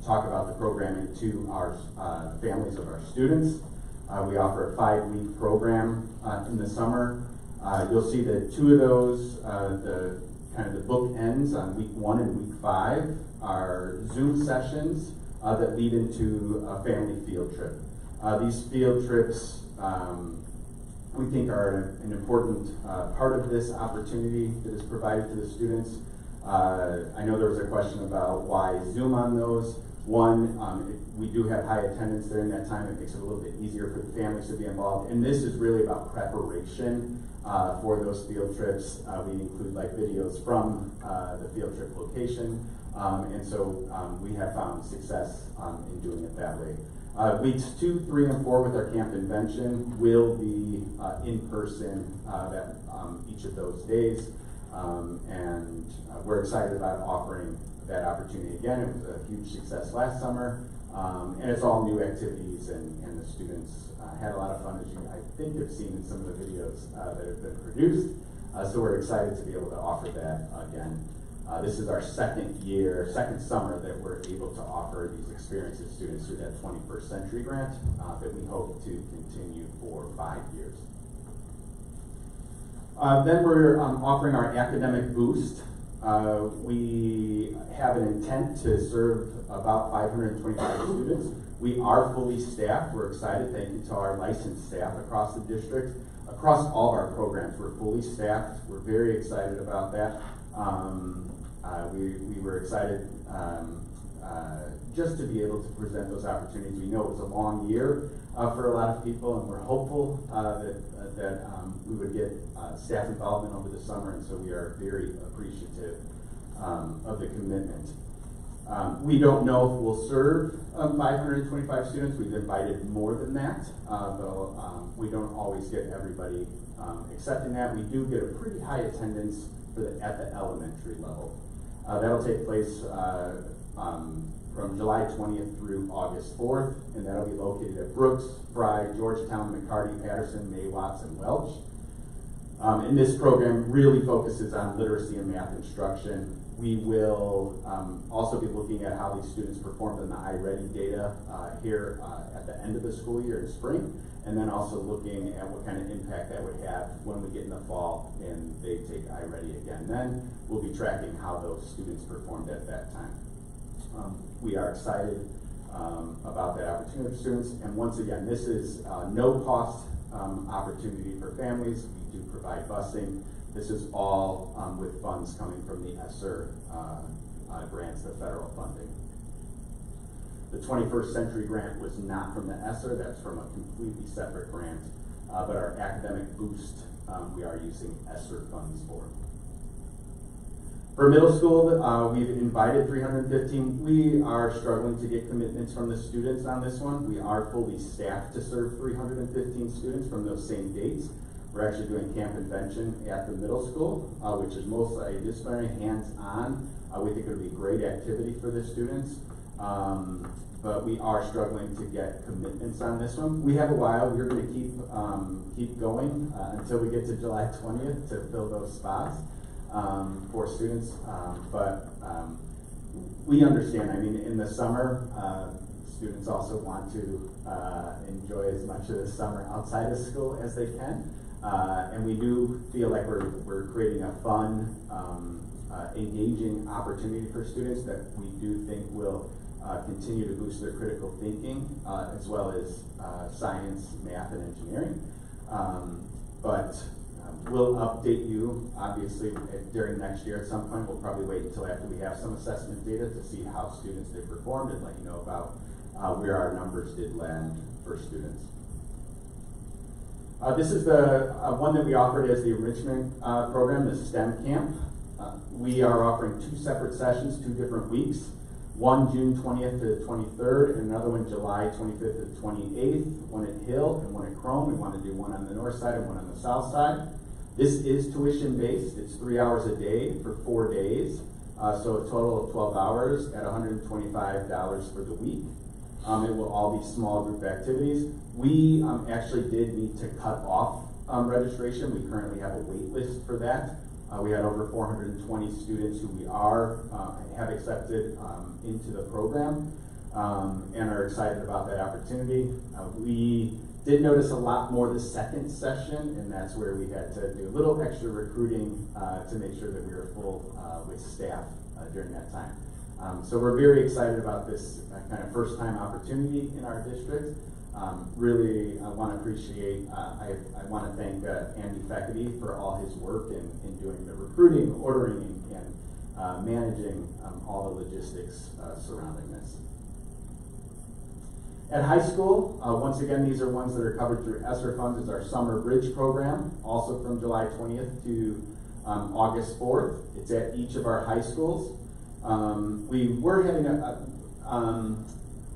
talk about the programming to our families of our students. We offer a 5-week program in the summer. You'll see that 2 of those, the book ends on week 1 and week 5, are Zoom sessions that lead into a family field trip. These field trips, we think, are an important part of this opportunity that is provided to the students. I know there was a question about why Zoom on those. One, we do have high attendance during that time. It makes it a little bit easier for the families to be involved. And this is really about preparation for those field trips. We include videos from the field trip location. And so we have found success in doing it that way. Weeks 2, 3, and 4 with our camp convention will be in person each of those days. And we're excited about offering that opportunity again. It was a huge success last summer, and it's all new activities, and the students had a lot of fun, as you, I think, have seen in some of the videos that have been produced. So we're excited to be able to offer that again. This is our second summer that we're able to offer these experiences to students through that 21st Century Grant that we hope to continue for 5 years. Then we're offering our academic boost. We have an intent to serve about 525 students. We are fully staffed. We're excited. Thank you to our licensed staff across the district. Across all of our programs, we're fully staffed. We're very excited about that. We were excited just to be able to present those opportunities. We know it was a long year for a lot of people, and we're hopeful that we would get staff involvement over the summer, and so we are very appreciative of the commitment. We don't know if we'll serve 525 students. We've invited more than that, though we don't always get everybody accepting that. We do get a pretty high attendance at the elementary level. That'll take place from July 20th through August 4th, and that'll be located at Brooks, Fry, Georgetown, McCarty, Patterson, May, Watts, and Welch. And this program really focuses on literacy and math instruction. We will also be looking at how these students performed in the iReady data here at the end of the school year in spring, and then also looking at what kind of impact that would have when we get in the fall and they take iReady again. Then we'll be tracking how those students performed at that time. We are excited about that opportunity for students, and once again, this is no cost opportunity for families. We do provide busing. This is all with funds coming from the ESSER grants, the federal funding. The 21st Century Grant was not from the ESSER, that's from a completely separate grant, but our academic boost we are using ESSER funds for. For middle school, we've invited 315. We are struggling to get commitments from the students on this one. We are fully staffed to serve 315 students from those same dates. We're actually doing camp convention at the middle school, which is multidisciplinary, hands-on. We think it would be a great activity for the students, but we are struggling to get commitments on this one. We have a while. We're going to keep going until we get to July 20th to fill those spots for students, but we understand. I mean, in the summer, students also want to enjoy as much of the summer outside of school as they can. And we do feel like we're creating a fun, engaging opportunity for students that we do think will continue to boost their critical thinking, as well as science, math, and engineering. But we'll update you, obviously, during next year at some point. We'll probably wait until after we have some assessment data to see how students did perform and let you know about where our numbers did land for students. This is the one that we offered as the Enrichment Program, the STEM Camp. We are offering 2 separate sessions, 2 different weeks. One June 20th to the 23rd, and another one July 25th to the 28th, one at Hill and one at Chrome. We want to do one on the north side and one on the south side. This is tuition based. It's 3 hours a day for 4 days. So a total of 12 hours at $125 for the week. It will all be small group activities. We actually did need to cut off registration. We currently have a wait list for that. We had over 420 students who we have accepted into the program and are excited about that opportunity. We did notice a lot more the second session, and that's where we had to do a little extra recruiting to make sure that we were full with staff during that time. So we're very excited about this kind of first-time opportunity in our district. Really, I want to appreciate, I want to thank Andy Feckety for all his work in doing the recruiting, ordering, and managing all the logistics surrounding this. At high school, once again, these are ones that are covered through ESSER funds. It's our Summer Bridge program, also from July 20th to August 4th. It's at each of our high schools. We were having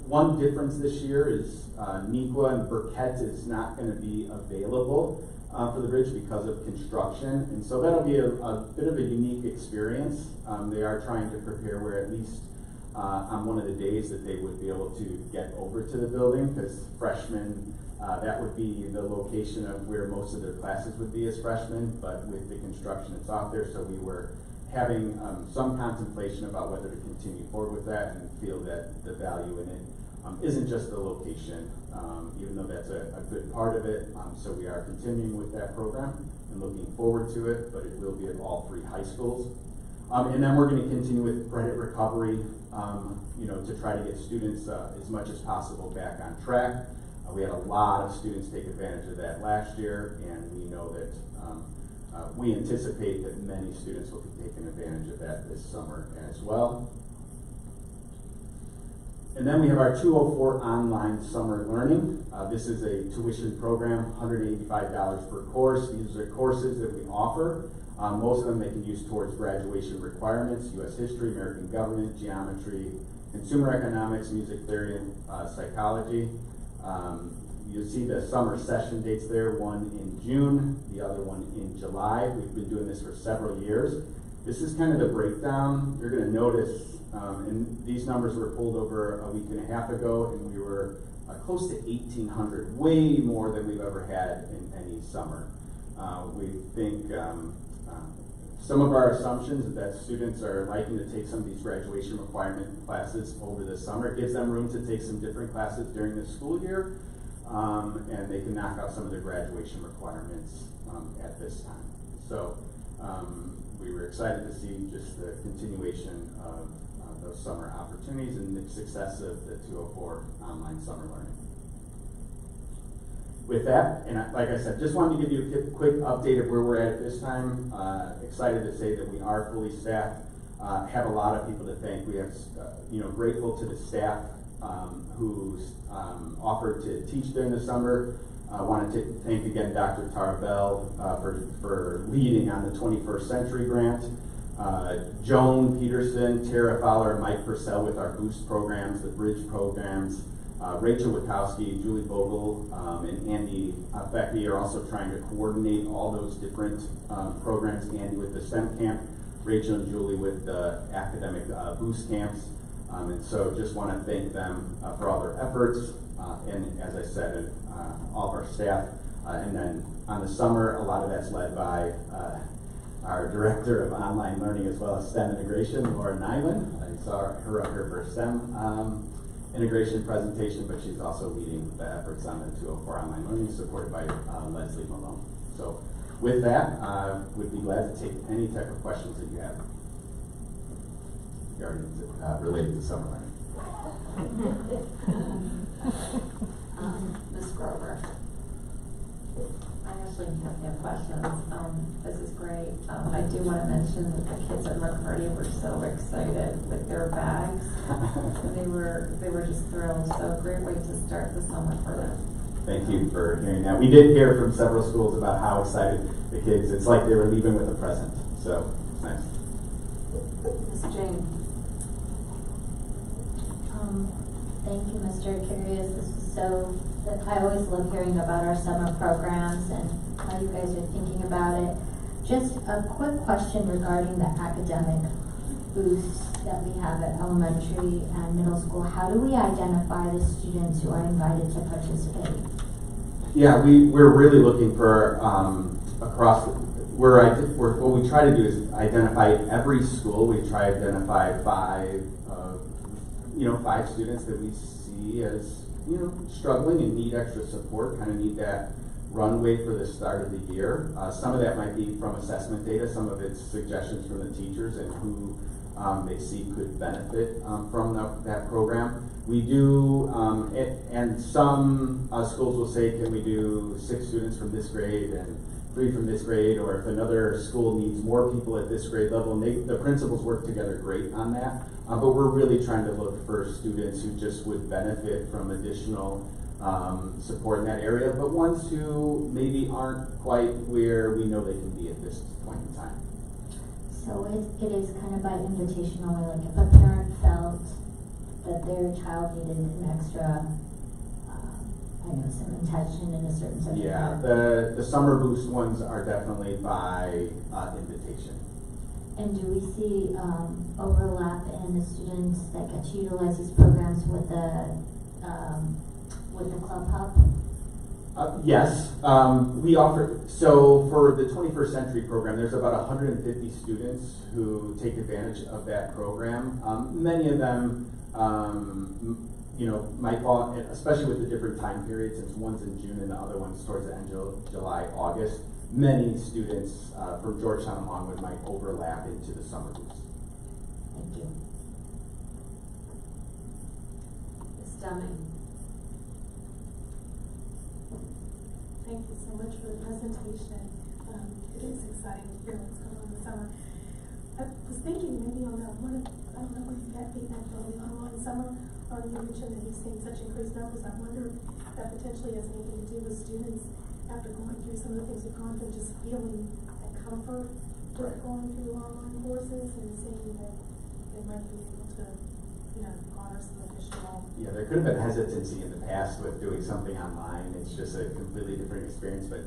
one difference this year is Nequa and Burkett is not going to be available for the bridge because of construction, and so that'll be a bit of a unique experience. They are trying to prepare where at least on one of the days that they would be able to get over to the building, because freshmen, that would be the location of where most of their classes would be as freshmen, but with the construction it's off there, so we were having some contemplation about whether to continue forward with that and feel that the value in it isn't just the location, even though that's a good part of it. So we are continuing with that program and looking forward to it, but it will be at all 3 high schools. And then we're going to continue with credit recovery, to try to get students as much as possible back on track. We had a lot of students take advantage of that last year, and we know that we anticipate that many students will be taking advantage of that this summer as well. And then we have our 204 online summer learning. This is a tuition program, $185 per course. These are courses that we offer. Most of them they can use towards graduation requirements: U.S. history, American government, geometry, consumer economics, music theory, and psychology. You'll see the summer session dates there, one in June, the other one in July. We've been doing this for several years. This is kind of the breakdown. You're going to notice, and these numbers were pulled over a week and a half ago, and we were close to 1,800, way more than we've ever had in any summer. We think some of our assumptions is that students are liking to take some of these graduation requirement classes over the summer. It gives them room to take some different classes during the school year, and they can knock out some of their graduation requirements at this time. So we were excited to see just the continuation of those summer opportunities and the success of the 204 online summer learning. With that, and like I said, just wanted to give you a quick update of where we're at this time. Excited to say that we are fully staffed. Have a lot of people to thank. We have, grateful to the staff who offered to teach during the summer. I wanted to thank again Dr. Tarbell for leading on the 21st Century Grant. Joan Peterson, Tara Fowler, and Mike Purcell with our Boost programs, the Bridge programs. Rachel Wachowski, Julie Bogle, and Andy Feckety are also trying to coordinate all those different programs. Andy with the STEM camp, Rachel and Julie with the academic boost camps. And so just want to thank them for all their efforts. And as I said, all of our staff. And then on the summer, a lot of that's led by our Director of Online Learning as well as STEM Integration, Laura Nyland. I saw her up here for STEM integration presentation, but she's also leading the efforts on the 204 online learning, supported by Leslie Malone. So with that, would be glad to take any type of questions that you have regarding related to summer learning. Ms. Grover. I actually have questions. This is great. I do want to mention that the kids at McCarty were so excited with their bags. They were just thrilled. So great way to start the summer for them. Thank you for hearing that. We did hear from several schools about how excited the kids. It's like they were leaving with a present. So it's nice. Ms. Jane. Thank you, Mr. Curious. This is so, I always love hearing about our summer programs and how you guys are thinking about it. Just a quick question regarding the academic boost that we have at elementary and middle school. How do we identify the students who are invited to participate? Yeah, we're really looking for what we try to do is identify every school. We try to identify five students that we see as struggling and need extra support, kind of need that runway for the start of the year. Some of that might be from assessment data, some of it's suggestions from the teachers and who they see could benefit from that program. We do, and some schools will say, can we do 6 students from this grade and 3 from this grade, or if another school needs more people at this grade level, and the principals work together great on that. But we're really trying to look for students who just would benefit from additional support in that area, but ones who maybe aren't quite where we know they can be at this point in time. So it is kind of by invitation only, like if a parent felt that their child needed an extra, some attention in a certain subject. Yeah, the summer boost ones are definitely by invitation. And do we see overlap in the students that get to utilize these programs with the Clubhub? Yes, we offer, so for the 21st Century program, there's about 150 students who take advantage of that program. Many of them, might fall, especially with the different time periods, since one's in June and the other one's towards the end of July, August. Many students from Georgetown and Longwood might overlap into the summer boost. Thank you. Ms. Deming. Thank you so much for the presentation. It is exciting to hear what's going on in the summer. I was thinking maybe on that one, I don't know where you got feedback early on in summer, or you mentioned that you've seen such increased numbers. I wonder if that potentially has anything to do with students after going through some of the things we've gone through, just feeling that comfort with going through online courses and seeing that they might be able to, honor some additional. Yeah, there could have been hesitancy in the past with doing something online. It's just a completely different experience, but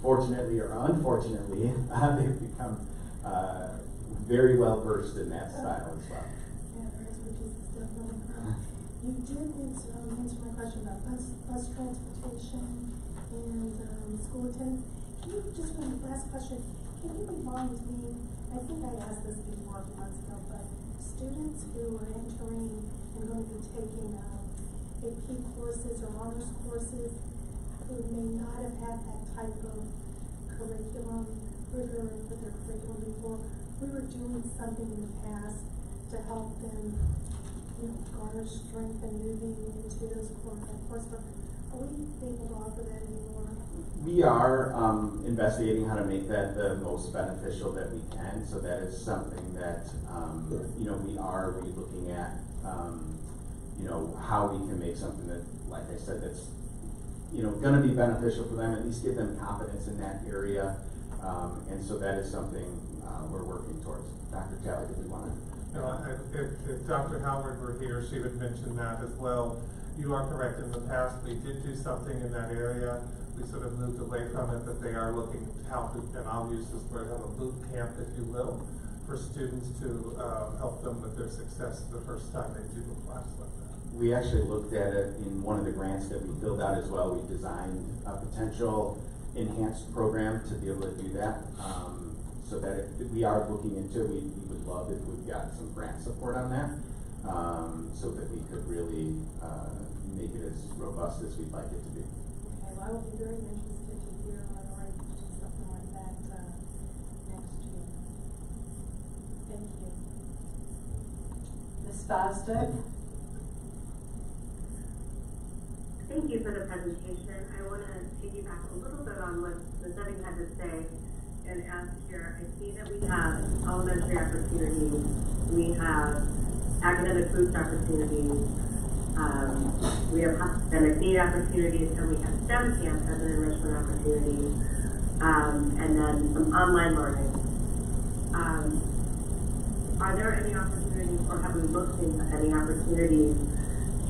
fortunately or unfortunately, they've become very well versed in that style as well. Yeah, their expertise is definitely growing. You did answer my question about bus transportation and school attendance. Can you just last question? Can you remind me? I think I asked this before a few months ago, but students who are entering and going to be taking AP courses or honors courses who may not have had that type of curriculum rigor with their curriculum before, we were doing something in the past to help them, garner strength and moving into those coursework. Are we able to offer that anymore? We are investigating how to make that the most beneficial that we can. So that is something that we are looking at. How we can make something that, like I said, that's going to be beneficial for them. At least give them confidence in that area. And so that is something we're working towards. Dr. Talley, did you want to? If Dr. Howard were here, she would mention that as well. You are correct. In the past, we did do something in that area. We sort of moved away from it, but they are looking at how to, and I'll use this word, have a boot camp, if you will, for students to help them with their success the first time they do a class like that. We actually looked at it in one of the grants that we filled out as well. We designed a potential enhanced program to be able to do that. So that if we are looking into, we would love if we've got some grant support on that, so that we could really make it as robust as we'd like it to be. Okay, well, I will be very interested to hear whether I can do something like that next year. Thank you. Ms. Stostick. Thank you for the presentation. I want to piggyback a little bit on what the setting had to say and ask here. I see that we have elementary opportunities, we have academic boost opportunities, we have academic need opportunities, and we have STEM camp as an enrichment opportunity, and then some online learning. Are there any opportunities, or have we looked into any opportunities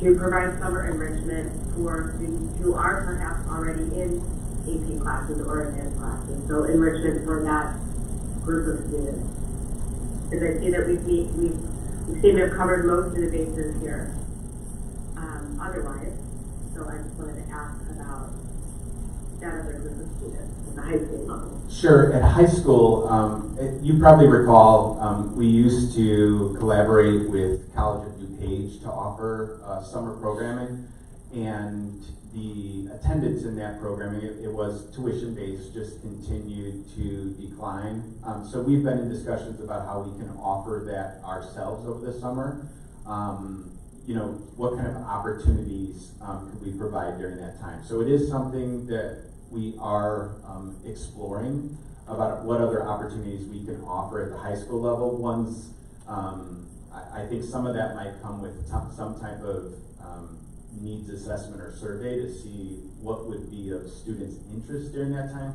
to provide summer enrichment for students who are perhaps already in AP classes or advanced classes? So enrichment for that group of students. Because I see that we seem to have covered most of the bases here otherwise. So I just wanted to ask about that other group of students at the high school level. Sure. At high school, you probably recall we used to collaborate with College of DuPage to offer summer programming, and the attendance in that programming, it was tuition-based, just continued to decline. So we've been in discussions about how we can offer that ourselves over the summer. You know, what kind of opportunities could we provide during that time? So it is something that we are exploring about what other opportunities we can offer at the high school level. One's, I think some of that might come with some type of needs assessment or survey to see what would be of students' interest during that time.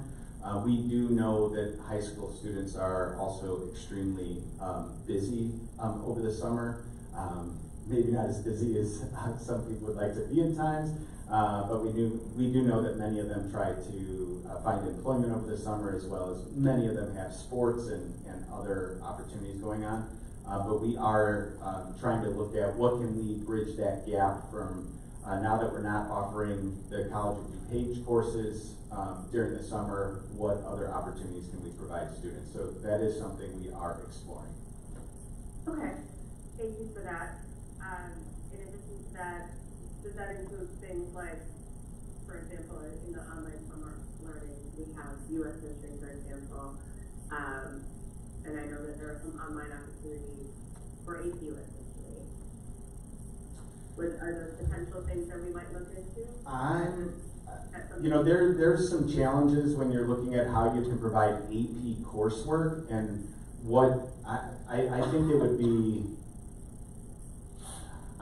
We do know that high school students are also extremely busy over the summer. Maybe not as busy as some people would like to be at times, but we do know that many of them try to find employment over the summer, as well as many of them have sports and other opportunities going on. But we are trying to look at what can we bridge that gap from now that we're not offering the College of DuPage courses during the summer, what other opportunities can we provide students? So that is something we are exploring. Okay, thank you for that. In addition to that, does that include things like, for example, in the online summer learning, we have U.S. history, for example, and I know that there are some online opportunities for AP U.S. history. Are those potential things that we might look into? You know, there's some challenges when you're looking at how you can provide AP coursework, and what I think it would be.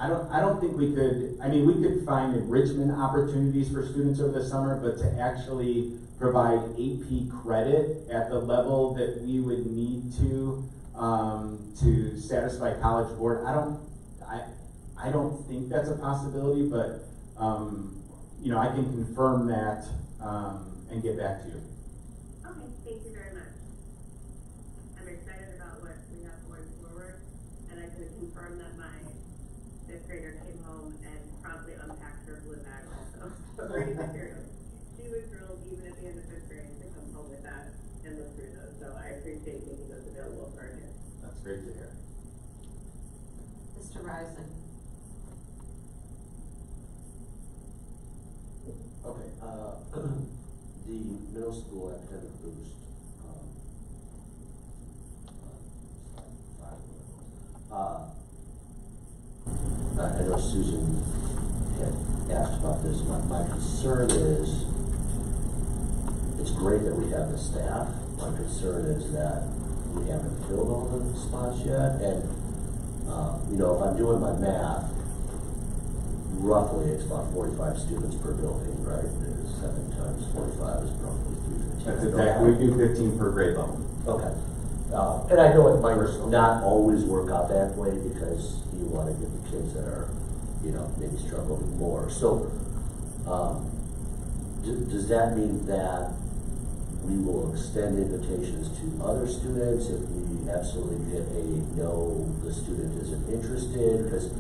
I don't think we could. I mean, we could find enrichment opportunities for students over the summer, but to actually provide AP credit at the level that we would need to satisfy College Board, I don't think that's a possibility. But you know, I can confirm that and get back to you. Okay, thank you very much. I'm excited about what we have going forward, and I can confirm that my fifth grader came home and promptly unpacked her blue bag also. So ready materials. She was thrilled even at the end of fifth grade to come home with that and look through those. So I appreciate making those available for our kids. That's great to hear. Mr. Risen. Okay, the middle school academic boost. I know Susan had asked about this. My concern is, it's great that we have the staff. My concern is that we haven't filled all the spots yet. And, you know, if I'm doing my math, roughly it's about 45 students per building, right? 7 times 45 is probably 315. That's exactly, we do 15 per grade level. Okay. And I know it might not always work out that way because you want to give the kids that are, you know, maybe struggling more. So, does that mean that we will extend invitations to other students if we absolutely get a no, the student isn't interested? Because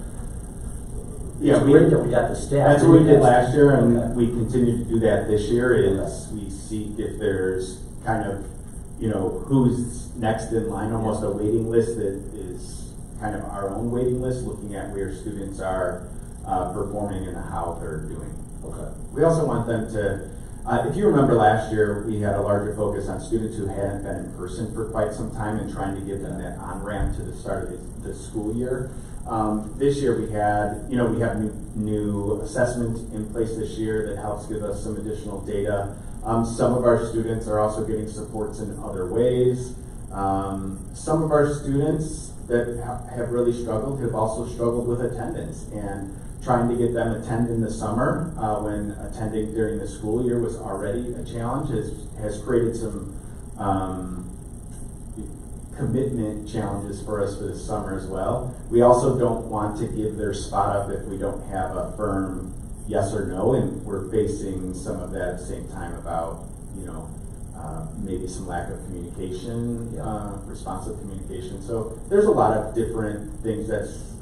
yeah, great that we got the staff. That's what we did last year, and we continue to do that this year. Is we seek if there's kind of, you know, who's next in line, almost a waiting list that is kind of our own waiting list, looking at where students are performing and how they're doing. Okay. We also want them to, if you remember last year, we had a larger focus on students who hadn't been in person for quite some time and trying to give them that on-ramp to the start of the school year. This year we have new assessment in place this year that helps give us some additional data. Some of our students are also getting supports in other ways. Some of our students that have really struggled have also struggled with attendance, and trying to get them attend in the summer when attending during the school year was already a challenge has created some commitment challenges for us for the summer as well. We also don't want to give their spot up if we don't have a firm yes or no, and we're facing some of that at the same time about, maybe some lack of communication, responsive communication. So there's a lot of different things that's,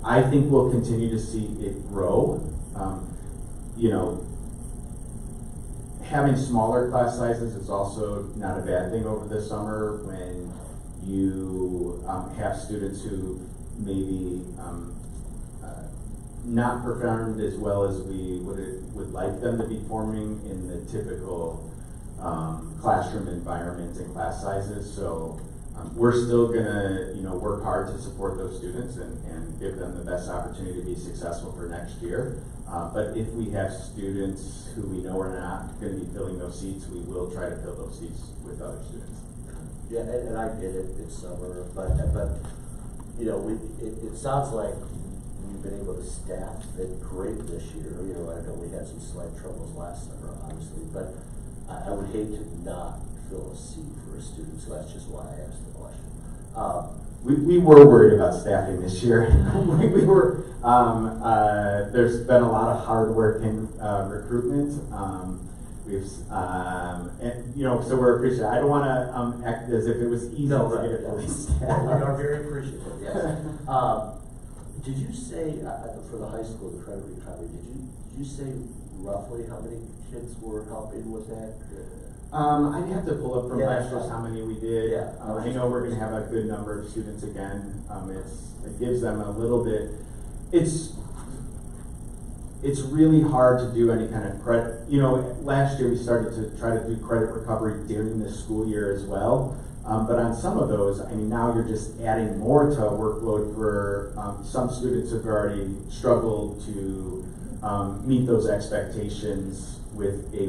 I think we'll continue to see it grow. Having smaller class sizes is also not a bad thing over the summer when you have students who maybe not performed as well as we would like them to be forming in the typical classroom environment and class sizes. So we're still gonna work hard to support those students and give them the best opportunity to be successful for next year. But if we have students who we know are not going to be filling those seats, we will try to fill those seats with other students. Yeah, and I get it, it's summer, but it sounds like we've been able to staff it great this year. I know we had some slight troubles last summer, obviously, but I would hate to not fill a seat for a student, so that's just why I asked the question. We were worried about staffing this year. we were. There's been a lot of hard work in recruitment. So we're appreciative. I don't want to act as if it was easy to get it fully staffed. We are very appreciative. Yes. Did you say for the high school, the credit recovery? Did you say roughly how many kids were helping with that? I'd have to pull up from last year how many we did. Yeah, I know we're going to have a good number of students again. It gives them a little bit. It's really hard to do any kind of credit. Last year we started to try to do credit recovery during the school year as well. But on some of those, now you're just adding more to a workload for some students who've already struggled to meet those expectations with a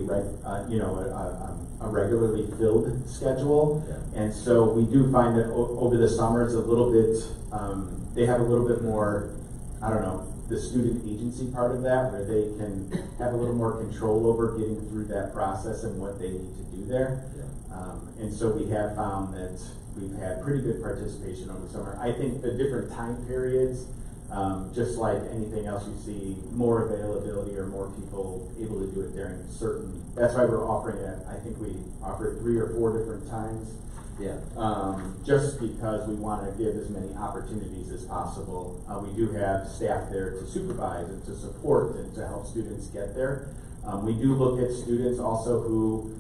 regularly filled schedule. Yeah. And so we do find that over the summer it's a little bit, they have a little bit more, the student agency part of that, where they can have a little more control over getting through that process and what they need to do there. Yeah. And so we have found that we've had pretty good participation over the summer. I think the different time periods, just like anything else you see, more availability or more people able to do it during certain, that's why we're offering it. I think we offer it 3 or 4 different times. Yeah. Just because we want to give as many opportunities as possible. We do have staff there to supervise and to support and to help students get there. We do look at students also who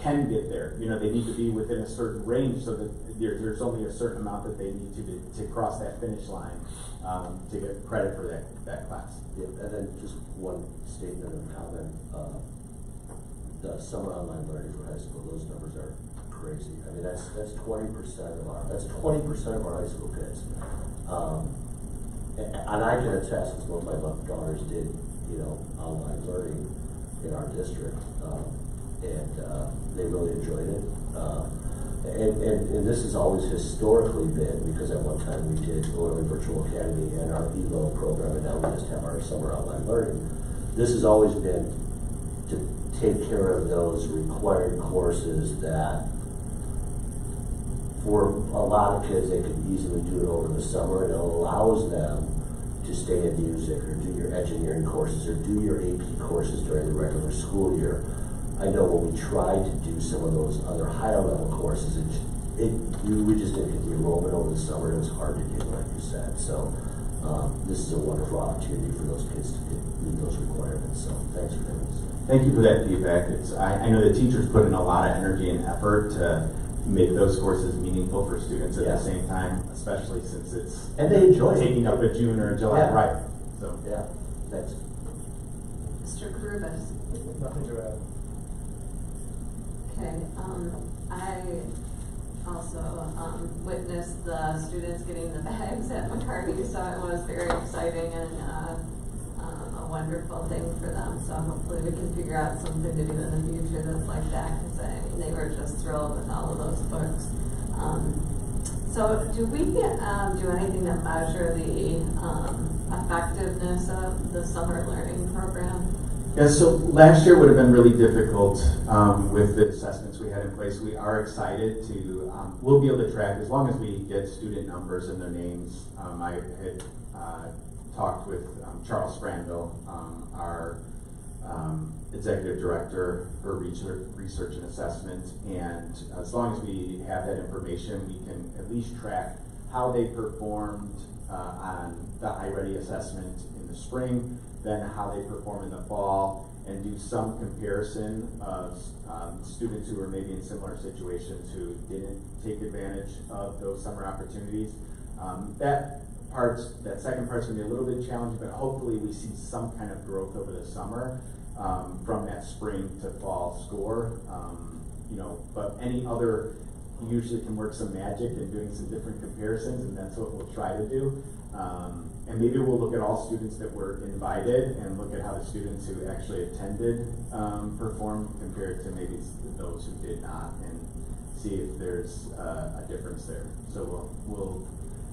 can get there. They need to be within a certain range so that there's only a certain amount that they need to cross that finish line to get credit for that class. Yeah, and then just one statement and comment. The summer online learning for high school, those numbers are crazy. That's 20% of our high school kids. And I can attest, because both my daughters did, online learning in our district, and they really enjoyed it. And this has always historically been, because at one time we did Illinois Virtual Academy and our ELO program, and now we just have our summer online learning. This has always been to take care of those required courses that, for a lot of kids, they could easily do it over the summer, and it allows them to stay in music or do your engineering courses or do your AP courses during the regular school year. I know when we tried to do some of those other higher level courses, we just didn't get the enrollment over the summer. It was hard to do, like you said. So this is a wonderful opportunity for those kids to meet those requirements. So thanks for doing this. Thank you for that feedback. I know the teachers put in a lot of energy and effort to make those courses meaningful for students at the same time, especially since it's they enjoy taking up a June or a July, right? So yeah, thanks. Mr. Karubas. Nothing to add. Okay, I also witnessed the students getting the bags at McCarty, so it was very exciting and a wonderful thing for them. So hopefully we can figure out something to do in the future that's like that, because they were just thrilled with all of those books. So do we do anything to measure the effectiveness of the summer learning program? Yeah, so last year would have been really difficult with the assessments we had in place. We are excited to, we'll be able to track as long as we get student numbers and their names. I had talked with Charles Spranville, our executive director for research and assessment, and as long as we have that information, we can at least track how they performed on the iReady assessment in the spring, then how they perform in the fall, and do some comparison of students who were maybe in similar situations who didn't take advantage of those summer opportunities. That second part's gonna be a little bit challenging, but hopefully we see some kind of growth over the summer from that spring to fall score. But any other, you usually can work some magic in doing some different comparisons, and that's what we'll try to do. And maybe we'll look at all students that were invited and look at how the students who actually attended performed compared to maybe those who did not, and see if there's a difference there. So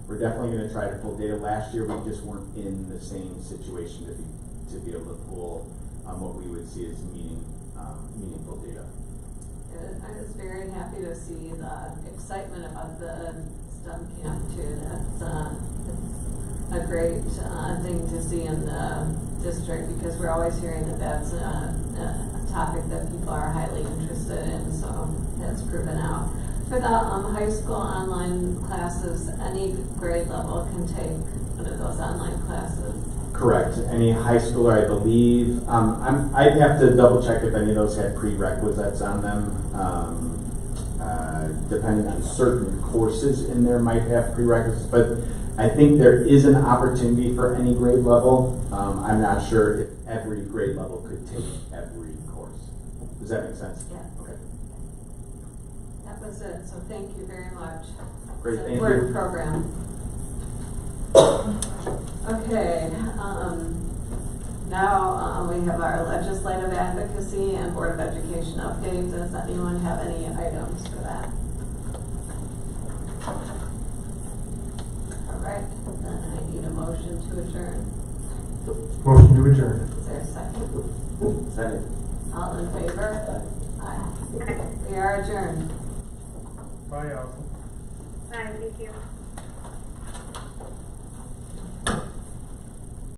we're definitely going to try to pull data. Last year we just weren't in the same situation to be able to pull what we would see as meaningful data. I was very happy to see the excitement about the STEM camp too. That's a great thing to see in the district, because we're always hearing that that's a topic that people are highly interested in, so that's proven out. For the high school online classes, any grade level can take one of those online classes. Correct. Any high schooler, I believe. I'd have to double check if any of those had prerequisites on them. Depending on certain courses in there might have prerequisites, but I think there is an opportunity for any grade level. I'm not sure if every grade level could take every course. Does that make sense? Yeah. Okay. That was it. So thank you very much. Great. It's an Thank important you. program. Okay. Now we have our legislative advocacy and Board of Education update. Does anyone have any items for that? All right. Then I need a motion to adjourn. Motion to adjourn. Is there a second? Second. All in favor? Aye. We are adjourned. Bye, Allison. Bye, thank you.